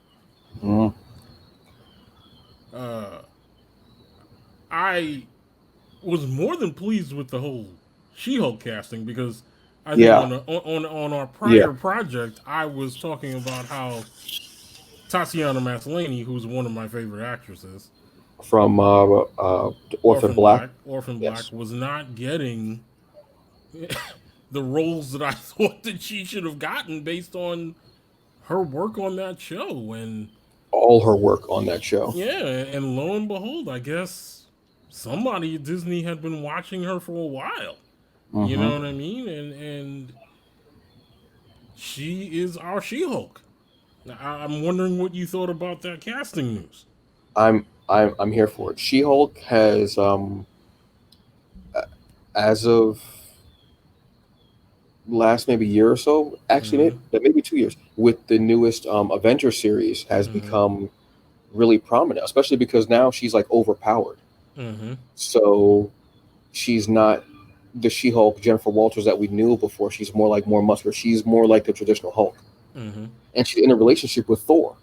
I was more than pleased with the whole She-Hulk casting because I think on our prior project I was talking about how Tatiana Maslany, who's one of my favorite actresses from Orphan Black, was not getting the roles that I thought that she should have gotten based on her work on that show and all her work on that show. Yeah, and lo and behold, I guess somebody at Disney had been watching her for a while. You know what I mean? And she is our She-Hulk. I'm wondering what you thought about that casting news. I'm here for it. She-Hulk has as of last maybe year or so, actually maybe 2 years, with the newest Avenger series has become really prominent, especially because now she's like overpowered. So she's not the She-Hulk Jennifer Walters that we knew before. She's more muscular. She's more like the traditional Hulk. And she's in a relationship with Thor.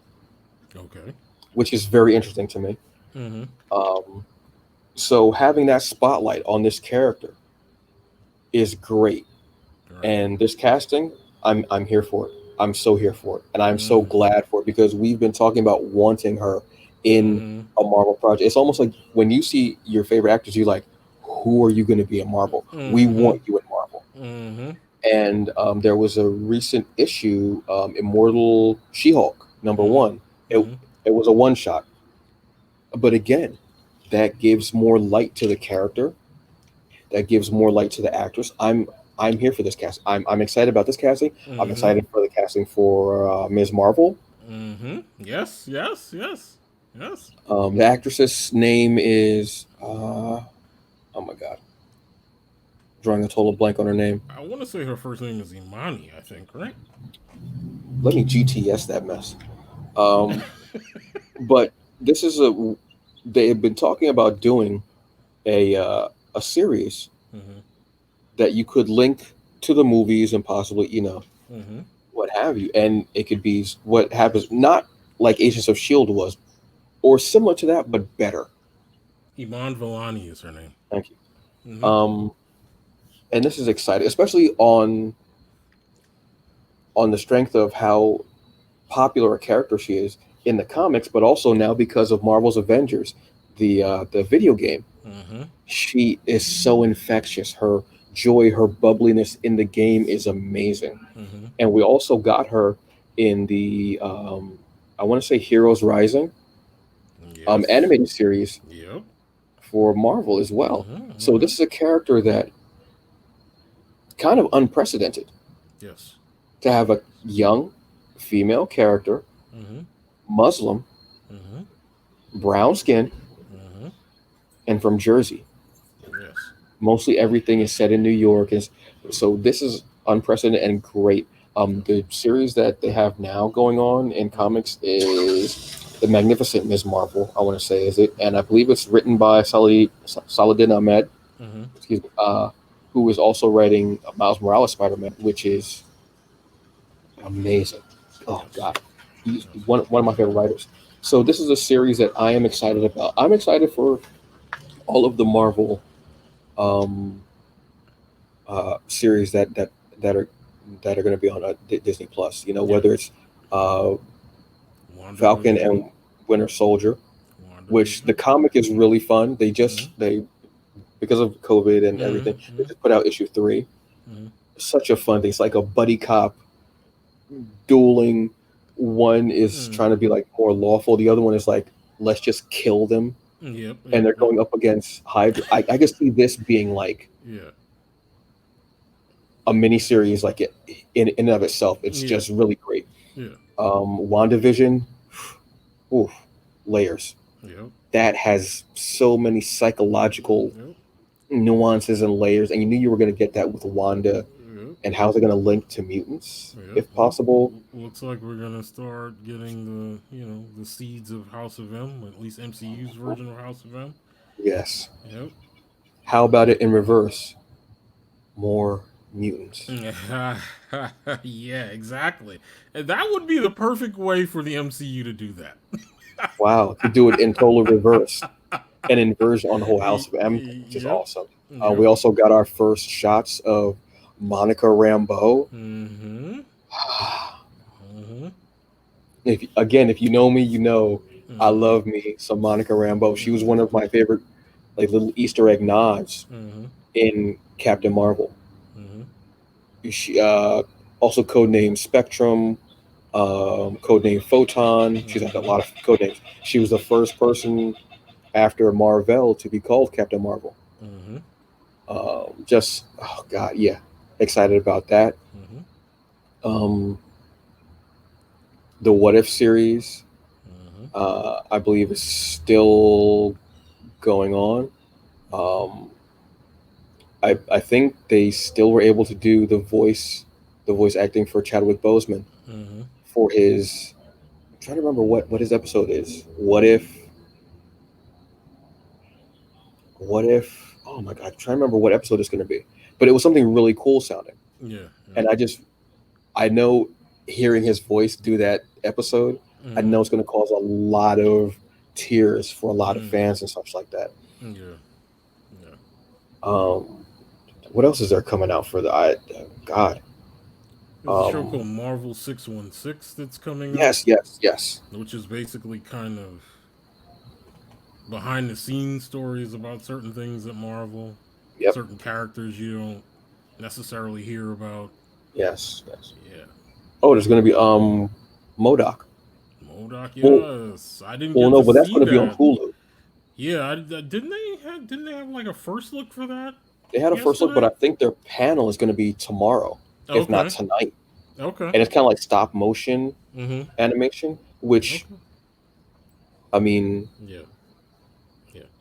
Okay. Which is very interesting to me. So having that spotlight on this character is great. Right. And this casting, I'm here for it. I'm so here for it. And I'm so glad for it because we've been talking about wanting her in a Marvel project. It's almost like when you see your favorite actors, you're like, who are you going to be in Marvel? We want you in Marvel. And there was a recent issue, Immortal She-Hulk, #1. It was a one-shot. But again, that gives more light to the character. That gives more light to the actress. I'm here for this cast. I'm excited about this casting. I'm excited for the casting for Ms. Marvel. Yes. The actress's name is oh my God, drawing a total blank on her name. I want to say her first name is Imani, I think, right? Let me GTS that mess. But this is they have been talking about doing a series that you could link to the movies and possibly, what have you. And it could be what happens, not like Agents of S.H.I.E.L.D. was, or similar to that, but better. Iman Vellani is her name. Thank you. And this is exciting, especially on the strength of how popular a character she is in the comics, but also now because of Marvel's Avengers, the video game. She is so infectious. Her joy, her bubbliness in the game is amazing. And we also got her in the I want to say Heroes Rising animated series for Marvel as well. So this is a character that kind of unprecedented. Yes. To have a young female character, Muslim, brown skin, and from Jersey. Yes. Mostly everything is set in New York. So this is unprecedented and great. The series that they have now going on in comics is The Magnificent Ms. Marvel, I want to say, is it? And I believe it's written by Saladin Ahmed, who is also writing Miles Morales Spider-Man, which is amazing. Oh, God. He's one of my favorite writers. So this is a series that I am excited about. I'm excited for all of the Marvel series that are going to be on Disney Plus. Whether it's Falcon and Winter Soldier, which the comic is really fun. They just because of COVID and everything, they just put out issue 3. Such a fun thing. It's like a buddy cop dueling. One is trying to be like more lawful. The other one is like, let's just kill them. Yep. And they're going up against Hydra. I could see this being like Yeah. a mini series, like in and of itself. It's just really great. Yeah. WandaVision, oof, layers. Yep. That has so many psychological nuances and layers, and you knew you were going to get that with Wanda. Yep. And how's it going to link to mutants, if possible? Looks like we're gonna start getting the seeds of House of M, at least MCU's version of House of M. Yes. Yep. How about it in reverse? More mutants. Yeah, exactly. And that would be the perfect way for the MCU to do that. Wow, to do it in total reverse, an inversion on the whole House of M, which is awesome. We also got our first shots of Monica Rambeau. If you know me, you know I love me some Monica Rambeau. She was one of my favorite, like, little Easter egg nods in Captain Marvel. She also codenamed Spectrum, codenamed Photon. She's had a lot of codenames. She was the first person after Marvel to be called Captain Marvel. Just, oh God, yeah, excited about that. The What If series, I believe, is still going on. I think they still were able to do the voice acting for Chadwick Boseman for his. I'm trying to remember what his episode is. What if? Oh my God, I'm trying to remember what episode it's going to be. But it was something really cool sounding. Yeah. And I know hearing his voice do that episode, I know it's going to cause a lot of tears for a lot of fans and such like that. What else is there coming out for the God? There's a show called Marvel 616 that's coming up. Yes. Which is basically kind of behind the scenes stories about certain things at Marvel. Yep. Certain characters you don't necessarily hear about. Yes. Yeah. Oh, there's going to be MODOK. MODOK, yes. I didn't. Well, no, but that's going to be on Hulu. Yeah, didn't they have like a first look for that? They had a first look, but I think their panel is going to be tomorrow, if not tonight. Okay. And it's kind of like stop motion animation, which, I mean, yeah.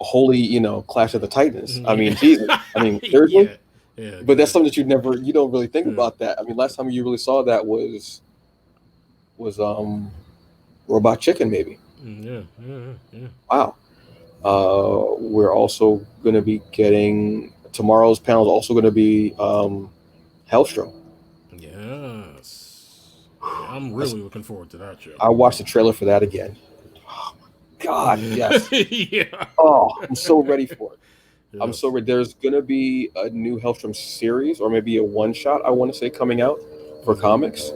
Holy, Clash of the Titans. I mean, Jesus. I mean, seriously. Yeah. But that's something that you don't really think about that. I mean, last time you really saw that was Robot Chicken, maybe. Yeah. Wow. We're also going to be getting tomorrow's panel is also going to be Hellstrom. Yes. I'm really looking forward to that show. I watched the trailer for that again. Oh my God, yes. Yeah. Oh, I'm so ready for it. Yes. I'm so ready. There's going to be a new Hellstrom series, or maybe a one-shot, I want to say, coming out for comics,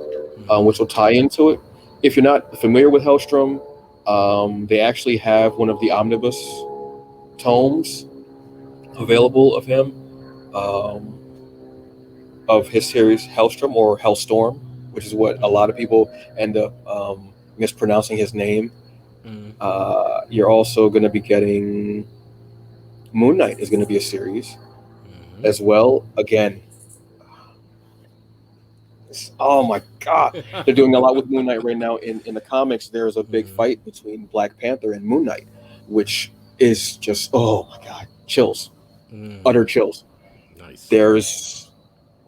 which will tie into it. If you're not familiar with Hellstrom, they actually have one of the omnibus tomes available of him, of his series Hellstrom or Hellstorm, which is what a lot of people end up mispronouncing his name. You're also going to be getting Moon Knight is going to be a series as well. Again, oh my God, they're doing a lot with Moon Knight right now. In the comics, there's a big fight between Black Panther and Moon Knight, which is just, oh my God, chills, utter chills. Nice. There's,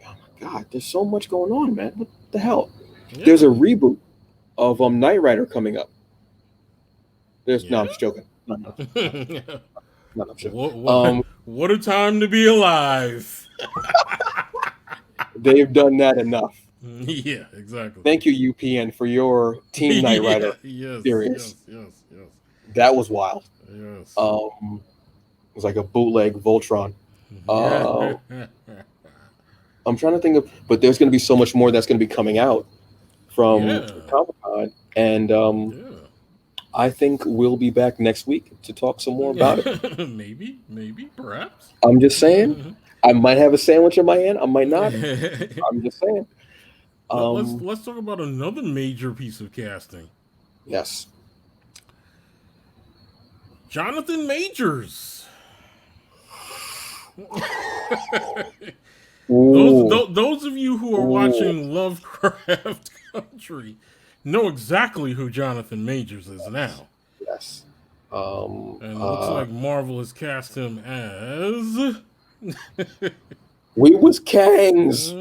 oh my God, there's so much going on, man. What the hell? Yeah. There's a reboot of Knight Rider coming up. No, I'm just joking. No, I'm joking. What a time to be alive. They've done that enough. Yeah, exactly. Thank you, UPN, for your Team Knight Rider series. Yes. That was wild. Yes. It was like a bootleg Voltron. I'm trying to think of, but there's going to be so much more that's going to be coming out from Comic-Con, and I think we'll be back next week to talk some more about it. Maybe, perhaps. I'm just saying. I might have a sandwich in my hand. I might not. I'm just saying. Let's talk about another major piece of casting. Yes. Jonathan Majors. Ooh. Those of you who are Ooh. watching Lovecraft Country know exactly who Jonathan Majors is now. Yes. And it looks like Marvel has cast him as we was Kangs.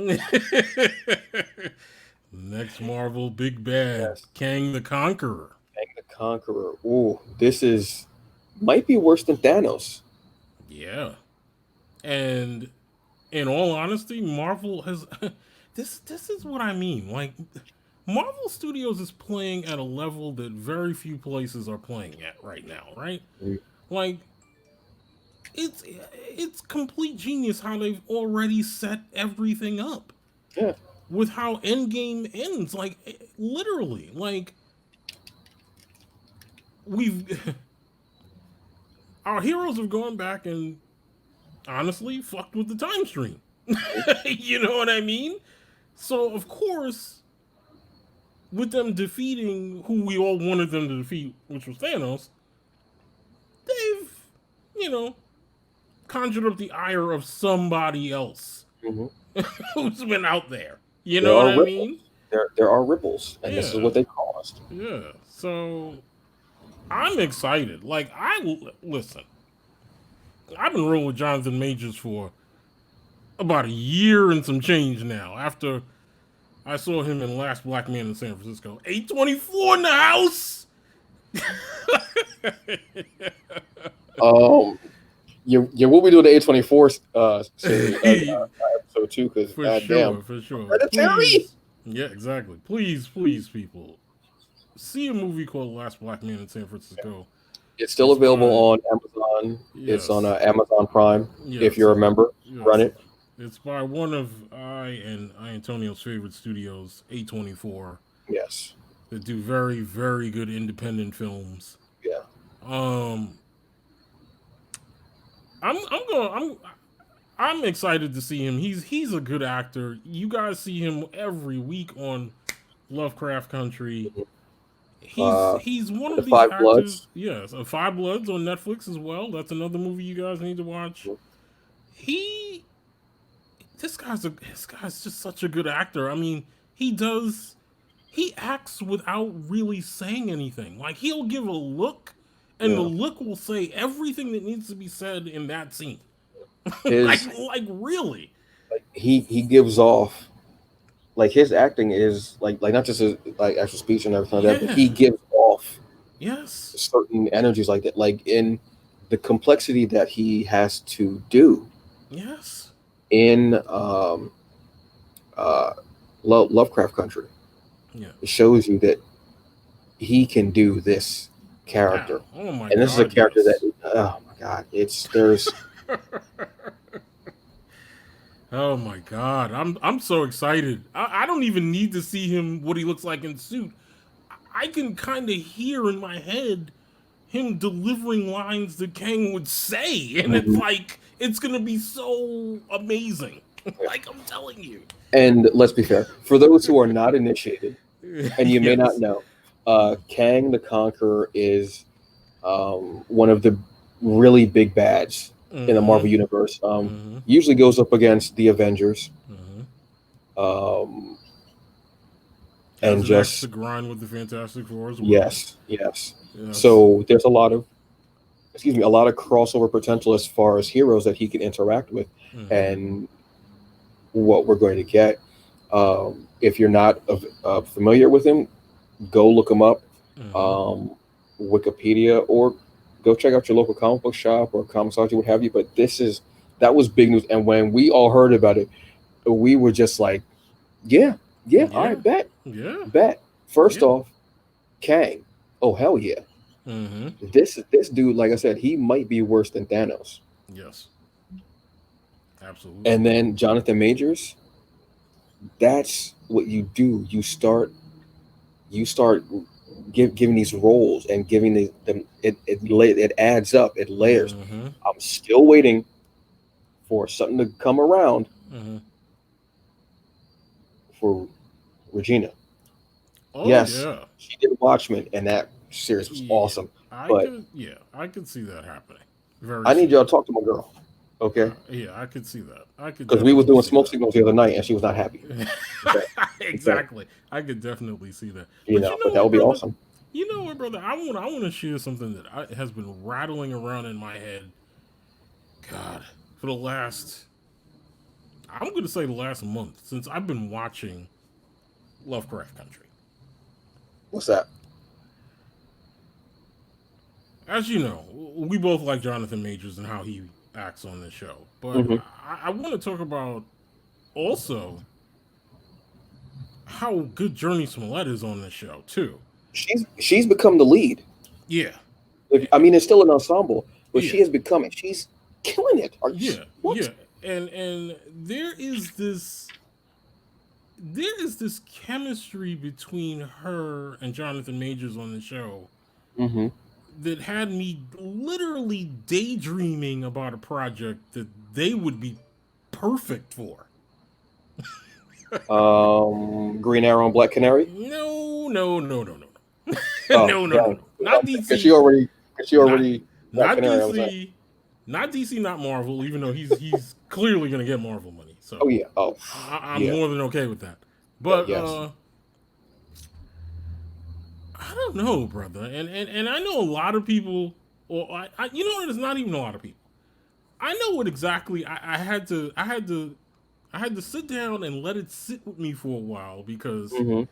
next Marvel big bad, Yes. Kang the Conqueror. Kang the Conqueror. Ooh, this might be worse than Thanos. Yeah. And in all honesty, Marvel has this is what I mean. Like, Marvel Studios is playing at a level that very few places are playing at right now, right? Mm. Like, it's complete genius how they've already set everything up. Yeah. With how Endgame ends, like, literally, like, we've our heroes have gone back and honestly fucked with the time stream. You know what I mean? So of course, with them defeating who we all wanted them to defeat, which was Thanos, they've, you know, conjured up the ire of somebody else who's been out there. You There know what are I ripples. mean? There are ripples, and this is Yeah. what they caused. Yeah. So I'm excited. Like, listen, I've been rolling with Jonathan Majors for about a year and some change now. After I saw him in Last Black Man in San Francisco, 824 in the house. You will be doing the A24 series episode 2 because For goddamn, sure, for sure. Hereditary. Yeah, exactly. Please, people, see a movie called Last Black Man in San Francisco. It's still It's available by, on Amazon. It's on yes, Amazon Prime. yes, If you're a member, run yes. it. It's by one of I Antonio's favorite studios, A24. Yes. That do very, very good independent films. Yeah. I'm excited to see him. He's a good actor. You guys see him every week on Lovecraft Country. He's one The of these Five actors. Bloods. Yes, Five Bloods on Netflix as well. That's another movie you guys need to watch. He this guy's just such a good actor. I mean, he acts without really saying anything. Like, he'll give a look, and the look will say everything that needs to be said in that scene. like really. He gives off, like, his acting is like not just his like actual speech and everything like that, but he gives off certain energies like that, like in the complexity that he has to do in Lovecraft Country. Yeah. It shows you that he can do this character. Oh my and this God, is a character that, oh my God, there's oh my God, I'm so excited. I don't even need to see him what he looks like in suit. I can kind of hear in my head him delivering lines that Kang would say, and it's like, it's gonna be so amazing. Like, I'm telling you. And let's be fair, for those who are not initiated, and you may not know, Kang the Conqueror is one of the really big bads in the Marvel Universe. Usually goes up against the Avengers. And just to grind with the Fantastic Four as well. Yes. So there's a lot of crossover potential as far as heroes that he can interact with, and what we're going to get. If you're not familiar with him, go look him up, Wikipedia, or go check out your local comic book shop or Comixology, what have you. But that was big news, and when we all heard about it, we were just like, yeah, all right, bet. First off, Kang, oh hell yeah. This dude, like I said, he might be worse than Thanos. Yes, absolutely. And then Jonathan Majors, that's what you do. You start giving these roles and giving them it adds up, it layers. I'm still waiting for something to come around for Regina. Oh Yes, yeah, she did Watchmen, and that series was yeah. awesome. But I could see that happening very I need soon. y'all to talk to my girl, okay? Yeah, I could see that. I could Because we was definitely doing see smoke signals the other night, and she was not happy. that. Okay, okay, Exactly. I could definitely see that. you But know, you but know that what, would be brother? awesome. You know what, brother? I want to share something that has been rattling around in my head. God, for the last, I'm going to say the last month since I've been watching Lovecraft Country. What's that? As you know, we both like Jonathan Majors and how he acts on this show. But Hmm. I want to talk about also how good Journey Smollett is on this show too. She's become the lead. Yeah, I mean, it's still an ensemble, but yeah, she is becoming. She's killing it. What? yeah. And there is this chemistry between her and Jonathan Majors on the show Hmm. that had me literally daydreaming about a project that they would be perfect for. Green Arrow and Black Canary. No, no, no, no, no, no. Oh, No, no, no, dang. no. Not Because DC. she Not already Black not Canary. I was like, DC. Not DC, not Marvel, even though he's clearly gonna get Marvel money. oh So yeah, oh I'm yeah, more than okay with that. But yes. I don't know, brother. And I know a lot of people, or you know what, it's not even a lot of people. I know what exactly I had to sit down and let it sit with me for a while because Hmm.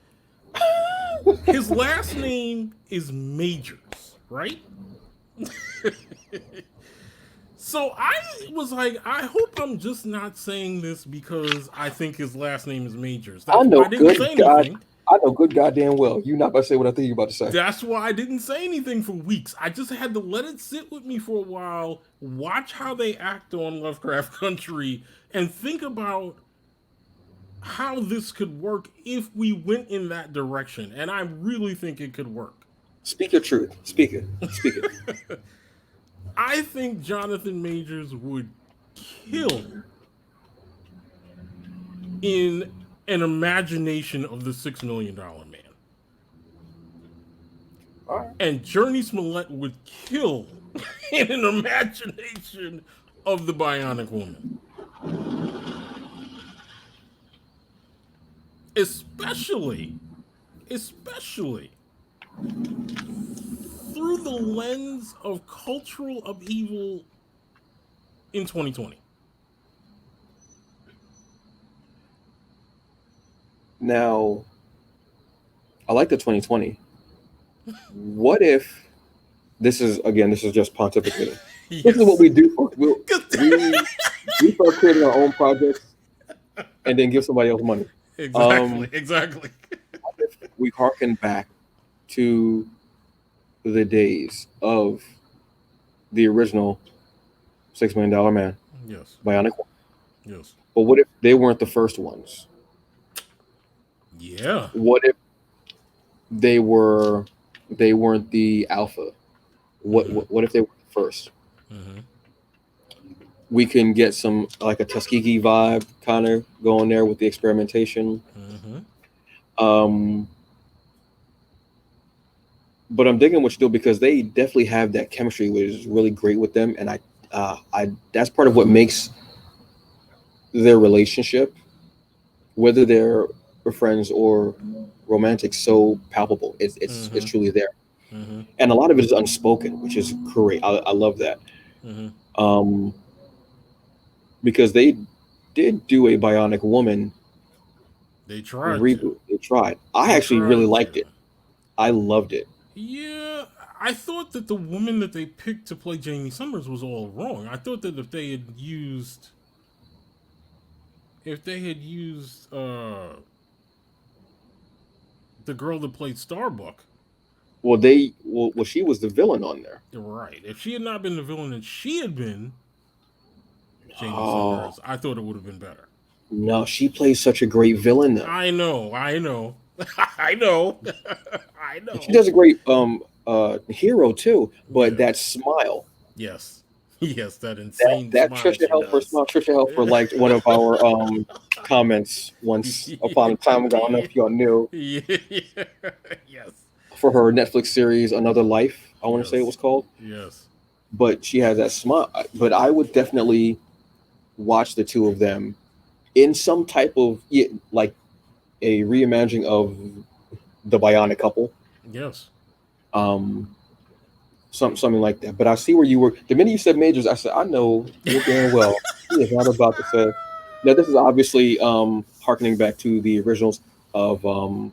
his last name is Majors, right? So I was like, I hope I'm just not saying this because I think his last name is Majors. I That's why know I didn't say anything. I know good goddamn well. You're not about to say what I think you're about to say. That's why I didn't say anything for weeks. I just had to let it sit with me for a while, watch how they act on Lovecraft Country, and think about how this could work if we went in that direction. And I really think it could work. Speak your truth. Speak it. Speak it. I think Jonathan Majors would kill in an imagination of the $6 Million Man. All right. And Journey Smollett would kill in an imagination of the Bionic Woman. Especially through the lens of cultural upheaval in 2020. Now, I like the 2020. What if this is just pontificating? Yes. This is what we do. We start creating our own projects and then give somebody else money. Exactly. What if we harken back to the days of the original $6 Million Man, Yes. Bionic Woman? Yes. But what if they weren't the first ones? Yeah. What if they weren't the alpha? What if they were the first? Mm-hmm. We can get some like a Tuskegee vibe kind of going there with the experimentation. Mm-hmm. But I'm digging what you do because they definitely have that chemistry, which is really great with them, and I that's part of what makes their relationship, whether they're friends or romantic, so palpable. It's Mm-hmm. truly there, Mm-hmm. and a lot of it is unspoken, which is great. I love that. Mm-hmm. Um, because they did do a Bionic Woman They tried to. reboot. They tried. I They actually really tried liked to. it. I loved it. Yeah, I thought that the woman that they picked to play Jamie Summers was all wrong. I thought that if they had used the girl that played Starbuck, Well, she was the villain on there. right. If she had not been the villain and she had been Jamie Oh Summers, I thought it would have been better. no, she plays such a great villain though. I know. I know. I know. I And she know. does a great hero too. But Yeah. that smile, Yes. Yes, that insane That smile Trisha she Helfer does. smile. Trisha Helfer liked one of our comments once upon a time ago. I don't know if y'all knew, Yeah. Yes. for her Netflix series Another Life. I want to say it was Yes. called. Yes. But she has that smile. But I would definitely watch the two of them in some type of, yeah, like a reimagining of the Bionic Couple, Yes. um, something like that. But I see where you were. The minute you said Majors, I said I know good and well he is not about to say. Now this is obviously harkening back to the originals of $6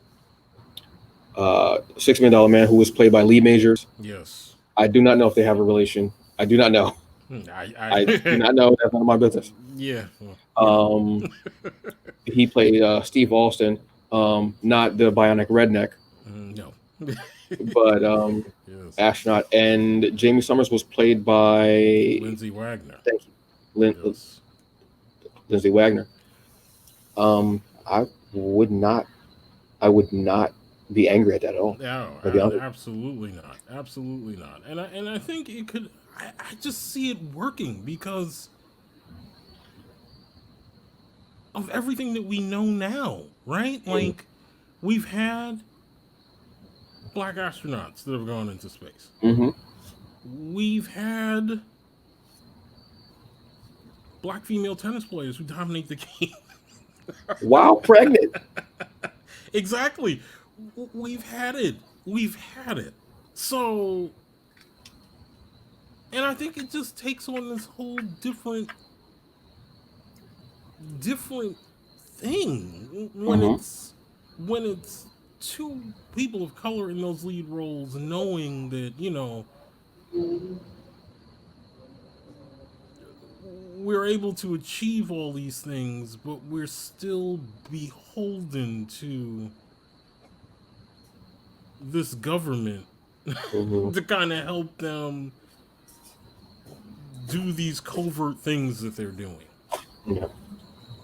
Million Man, who was played by Lee Majors. Yes. I do not know if they have a relation. I do not know. I do I not know. That's none of my business. yeah. Well, Um, he played Steve Austin, not the Bionic Redneck, No. but Yes. astronaut. And Jamie Summers was played by, Lindsay Wagner. thank you, Yes. Lindsay Wagner. I would not, I would not be angry at that at all. No, To be honest. absolutely not. Absolutely not. And I think it could. I just see it working because of everything that we know now, right? Like we've had black astronauts that have gone into space. Mm-hmm. We've had black female tennis players who dominate the game. Wow, pregnant. Exactly. We've had it. We've had it. So, and I think it just takes on this whole different thing when Mm-hmm. it's two people of color in those lead roles, knowing that we're able to achieve all these things, but we're still beholden to this government Mm-hmm. to kind of help them do these covert things that they're doing. Yeah.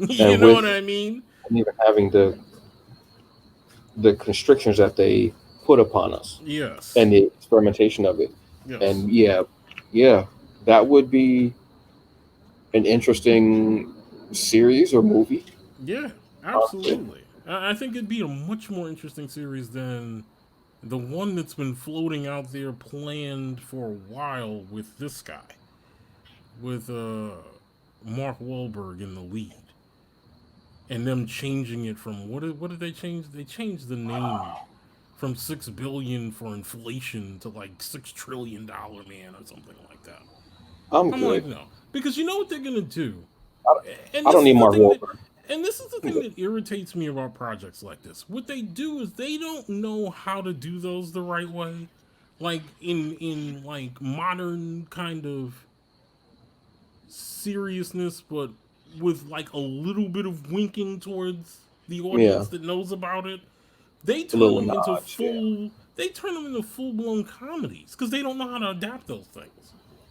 You And know with what I mean? even having the constrictions that they put upon us Yes. and the experimentation of it. Yes. And yeah, that would be an interesting series or movie, Yeah, honestly. absolutely. I think it'd be a much more interesting series than the one that's been floating out there planned for a while with this guy, with Mark Wahlberg in the lead, and them changing it from what did they change? They changed the name from 6 billion for inflation to like $6 trillion man or something like that. I'm I'm like, good. no, because you know what they're gonna do, I, and I don't this need is the Mark thing that, Wahlberg. and this is the I'm thing good. that irritates me about projects like this. What they do is they don't know how to do those the right way, like in like modern kind of seriousness, but with like a little bit of winking towards the Yeah, audience that knows about it. They a turn little them into nods. Yeah. full. They turn them into full blown comedies because they don't know how to adapt those things.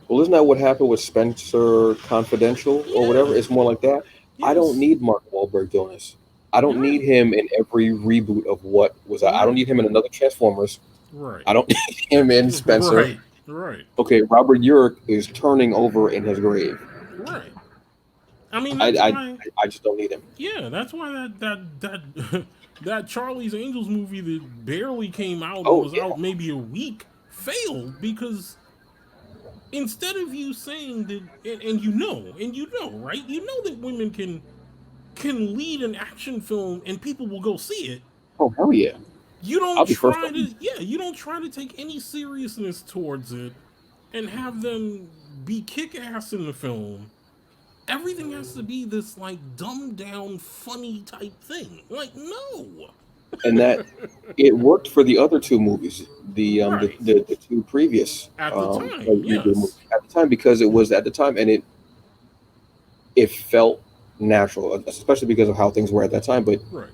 Well, isn't that what happened with Spencer Confidential or whatever? Yeah. It's more like that. I don't Yes. need Mark Wahlberg doing this. I don't need Right. him in every reboot of what was. I don't Right. need him in another Transformers. Right. I don't need him in Spencer. Right. Right. Okay, Robert Urich is turning over in his grave. Right. I mean, I that's I, why. I just don't need him. Yeah, that's why that that Charlie's Angels movie that barely came out and Oh was yeah. out maybe a week failed because instead of you saying that, and you know, right? You know that women can lead an action film and people will go see it. Oh hell yeah. You don't I'll be first try on. to, yeah, you don't try to take any seriousness towards it and have them be kick ass in the film. Everything has to be this like dumbed down, funny type thing. Like, no. And that it worked for the other two movies, Right. the two previous At the like time, reboot movies yes. at the time, because it was at the time, and it felt natural, especially because of how things were at that time. But Right.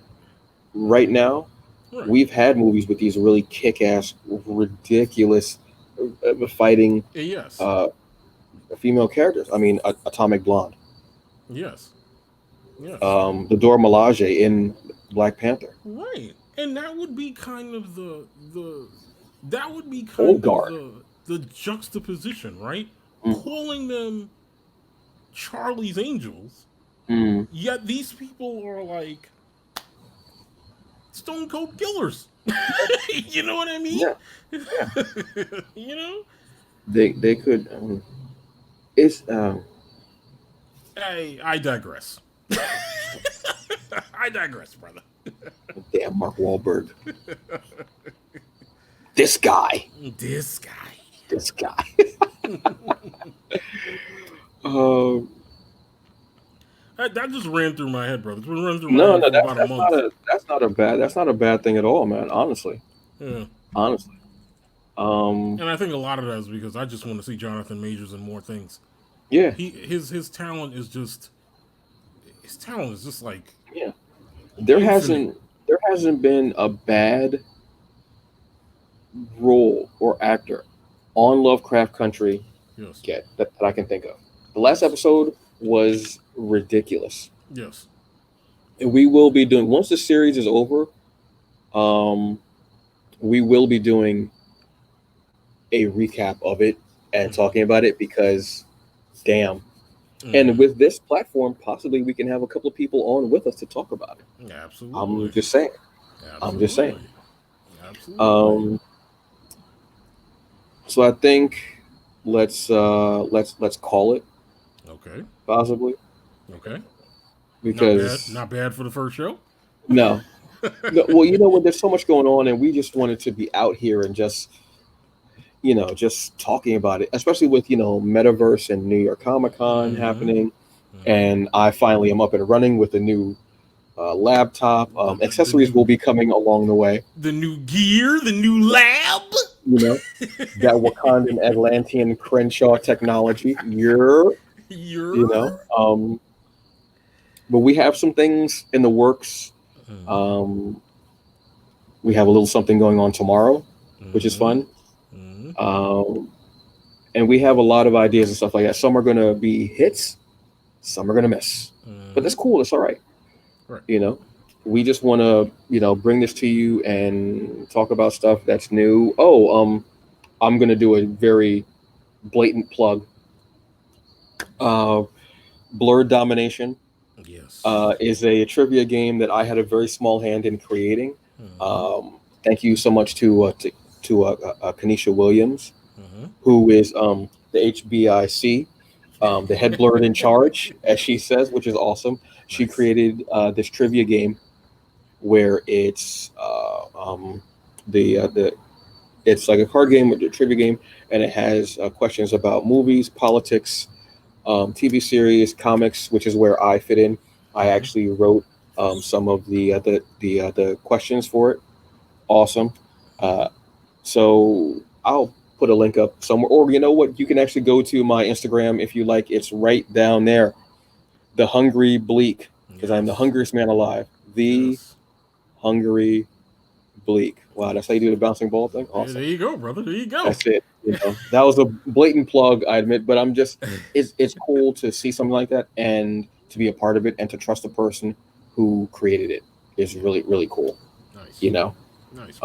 right now, Right. we've had movies with these really kick-ass, ridiculous fighting Yes. uh, female characters. I mean, Atomic Blonde, Yes. Yes. the Dora Milaje in Black Panther, Right. And that would be kind of the that would be Old kind of Guard. the juxtaposition, right? Mm. calling them Charlie's Angels, Mm. yet these people are like stone cold killers. You know what I mean? Yeah, yeah. You know? They could. It's I digress. I digress, brother. damn Mark Wahlberg. This guy. This guy. This guy. Um, That just ran through my head, brother. It's been running through my no, head no, for about a month. that's not a bad thing at all, man. Honestly, Yeah. honestly. And I think a lot of that is because I just want to see Jonathan Majors in more things. Yeah, His talent is just like yeah. There infinite. hasn't there hasn't been a bad role or actor on Lovecraft Country Yes. yet that I can think of. The last Yes. episode was ridiculous. Yes. And we will be doing once the series is over, um, we will be doing a recap of it and talking about it because damn. And with this platform, possibly we can have a couple of people on with us to talk about it. Absolutely. I'm just saying. Absolutely. I'm just saying. Absolutely. So I think let's call it Okay. possibly Okay. because Not bad for the first show. no. No, well, you know what? There's so much going on, and we just wanted to be out here and just just talking about it, especially with Metaverse and New York Comic Con happening, and I finally am up and running with a new laptop. Accessories will be coming along the way. The new gear, the new lab. That Wakandan Atlantean Crenshaw technology. You're, you know, but we have some things in the works. We have a little something going on tomorrow, which is fun. And we have a lot of ideas and stuff like that. Some are going to be hits, some are going to miss, but that's cool. It's all right. Right. We just want to, bring this to you and talk about stuff that's new. I'm going to do a very blatant plug. Blurred Domination Yes. is a trivia game that I had a very small hand in creating. Thank you so much to Kanisha Williams, who is the HBIC, the head blurred in charge, as she says, which is awesome. She created this trivia game where it's the it's like a card game with a trivia game, and it has questions about movies, politics, TV series, comics, which is where I fit in. I actually wrote some of the questions for it. Awesome. So I'll put a link up somewhere, or you know what? You can actually go to my Instagram if you like. It's right down there. The Hungry Bleak, because I'm the hungriest man alive. The Hungry Bleak. Wow, that's how you do the bouncing ball thing. Awesome. There you go, brother. There you go. That's it. That was a blatant plug, I admit, but I'm just it's cool to see something like that and to be a part of it and to trust the person who created it is really, really cool. Nice. Nice.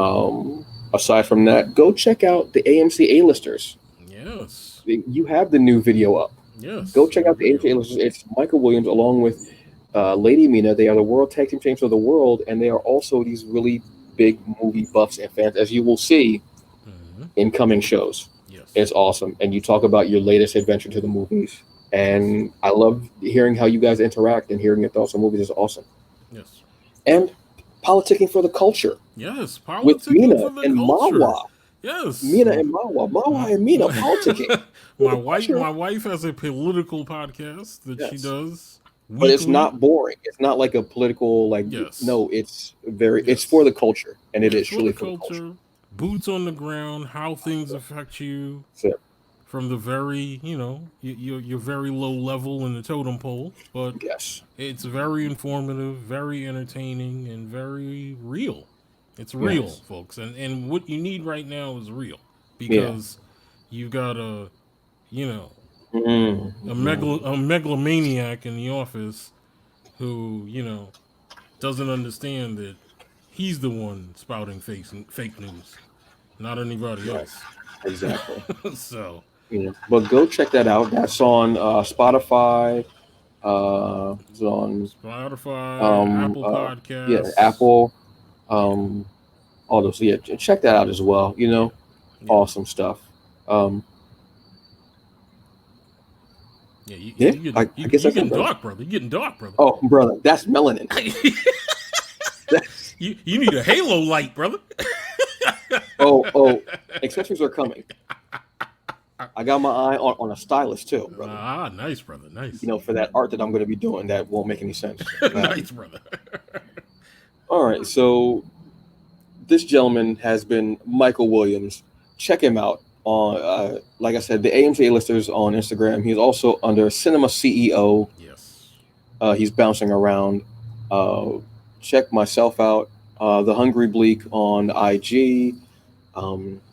Aside from that, go check out the AMC A-listers. Yes. You have the new video up. Yes. Go check out the AMC A-listers. It's Michael Williams along with Lady Mina. They are the World Tag Team Champions of the world, and they are also these really big movie buffs and fans, as you will see in coming shows. Yes. It's awesome. And you talk about your latest adventure to the movies. And I love hearing how you guys interact and hearing your thoughts on movies is awesome. Yes. And politicking for the culture. Yes. With Mina for the and culture. Mawa. Yes. Mina and Mawa. Mawa and Mina politicking. My wife has a political podcast that she does. Weekly. But it's not boring. It's not like a political no, it's it's for the culture. And it is truly for the culture. Boots on the ground, how things affect you from the very, you're very low level in the totem pole. But it's very informative, very entertaining, and very real. It's real, folks. And what you need right now is real. Because you've got a megalomaniac in the office who, doesn't understand that he's the one spouting fake news, not anybody else. Exactly. So But go check that out. That's on Spotify. It's on Spotify, Apple yeah, Podcasts. Apple, all those. So yeah, check that out as well. Yeah. Awesome stuff. Um, Yeah, yeah, you I getting guess you that's it, getting brother. dark, brother. You getting dark, brother. Oh, brother, that's melanin. That's, you need a halo light, brother. oh, accessories are coming. I got my eye on a stylist too, brother. Ah, nice, brother. Nice. For that art that I'm going to be doing that won't make any sense. Nice, brother. All right, so this gentleman has been Michael Williams. Check him out on, like I said, the AMC listers on Instagram. He's also under Cinema CEO. Yes. He's bouncing around. Check myself out, The Hungry Bleak on IG.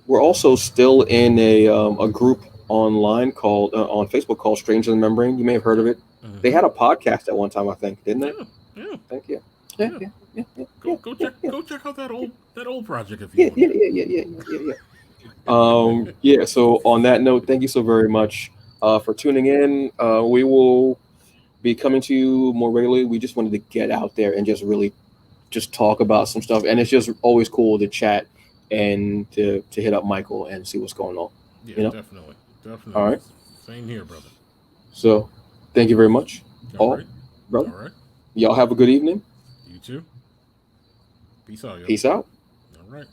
We're also still in a group online called on Facebook called Stranger Than Membrane. You may have heard of it. Mm-hmm. They had a podcast at one time, I think, didn't they? Yeah. Thank you. Yeah. Go check out that old project if you want. Yeah. So on that note, thank you so very much for tuning in. We will be coming to you more regularly. We just wanted to get out there and just really just talk about some stuff, and it's just always cool to chat and to hit up Michael and see what's going on. Yeah, definitely. All right. Same here, brother. So, thank you very much, all right, brother. All right. Y'all have a good evening. You too. Peace out, yo. Peace out. All right.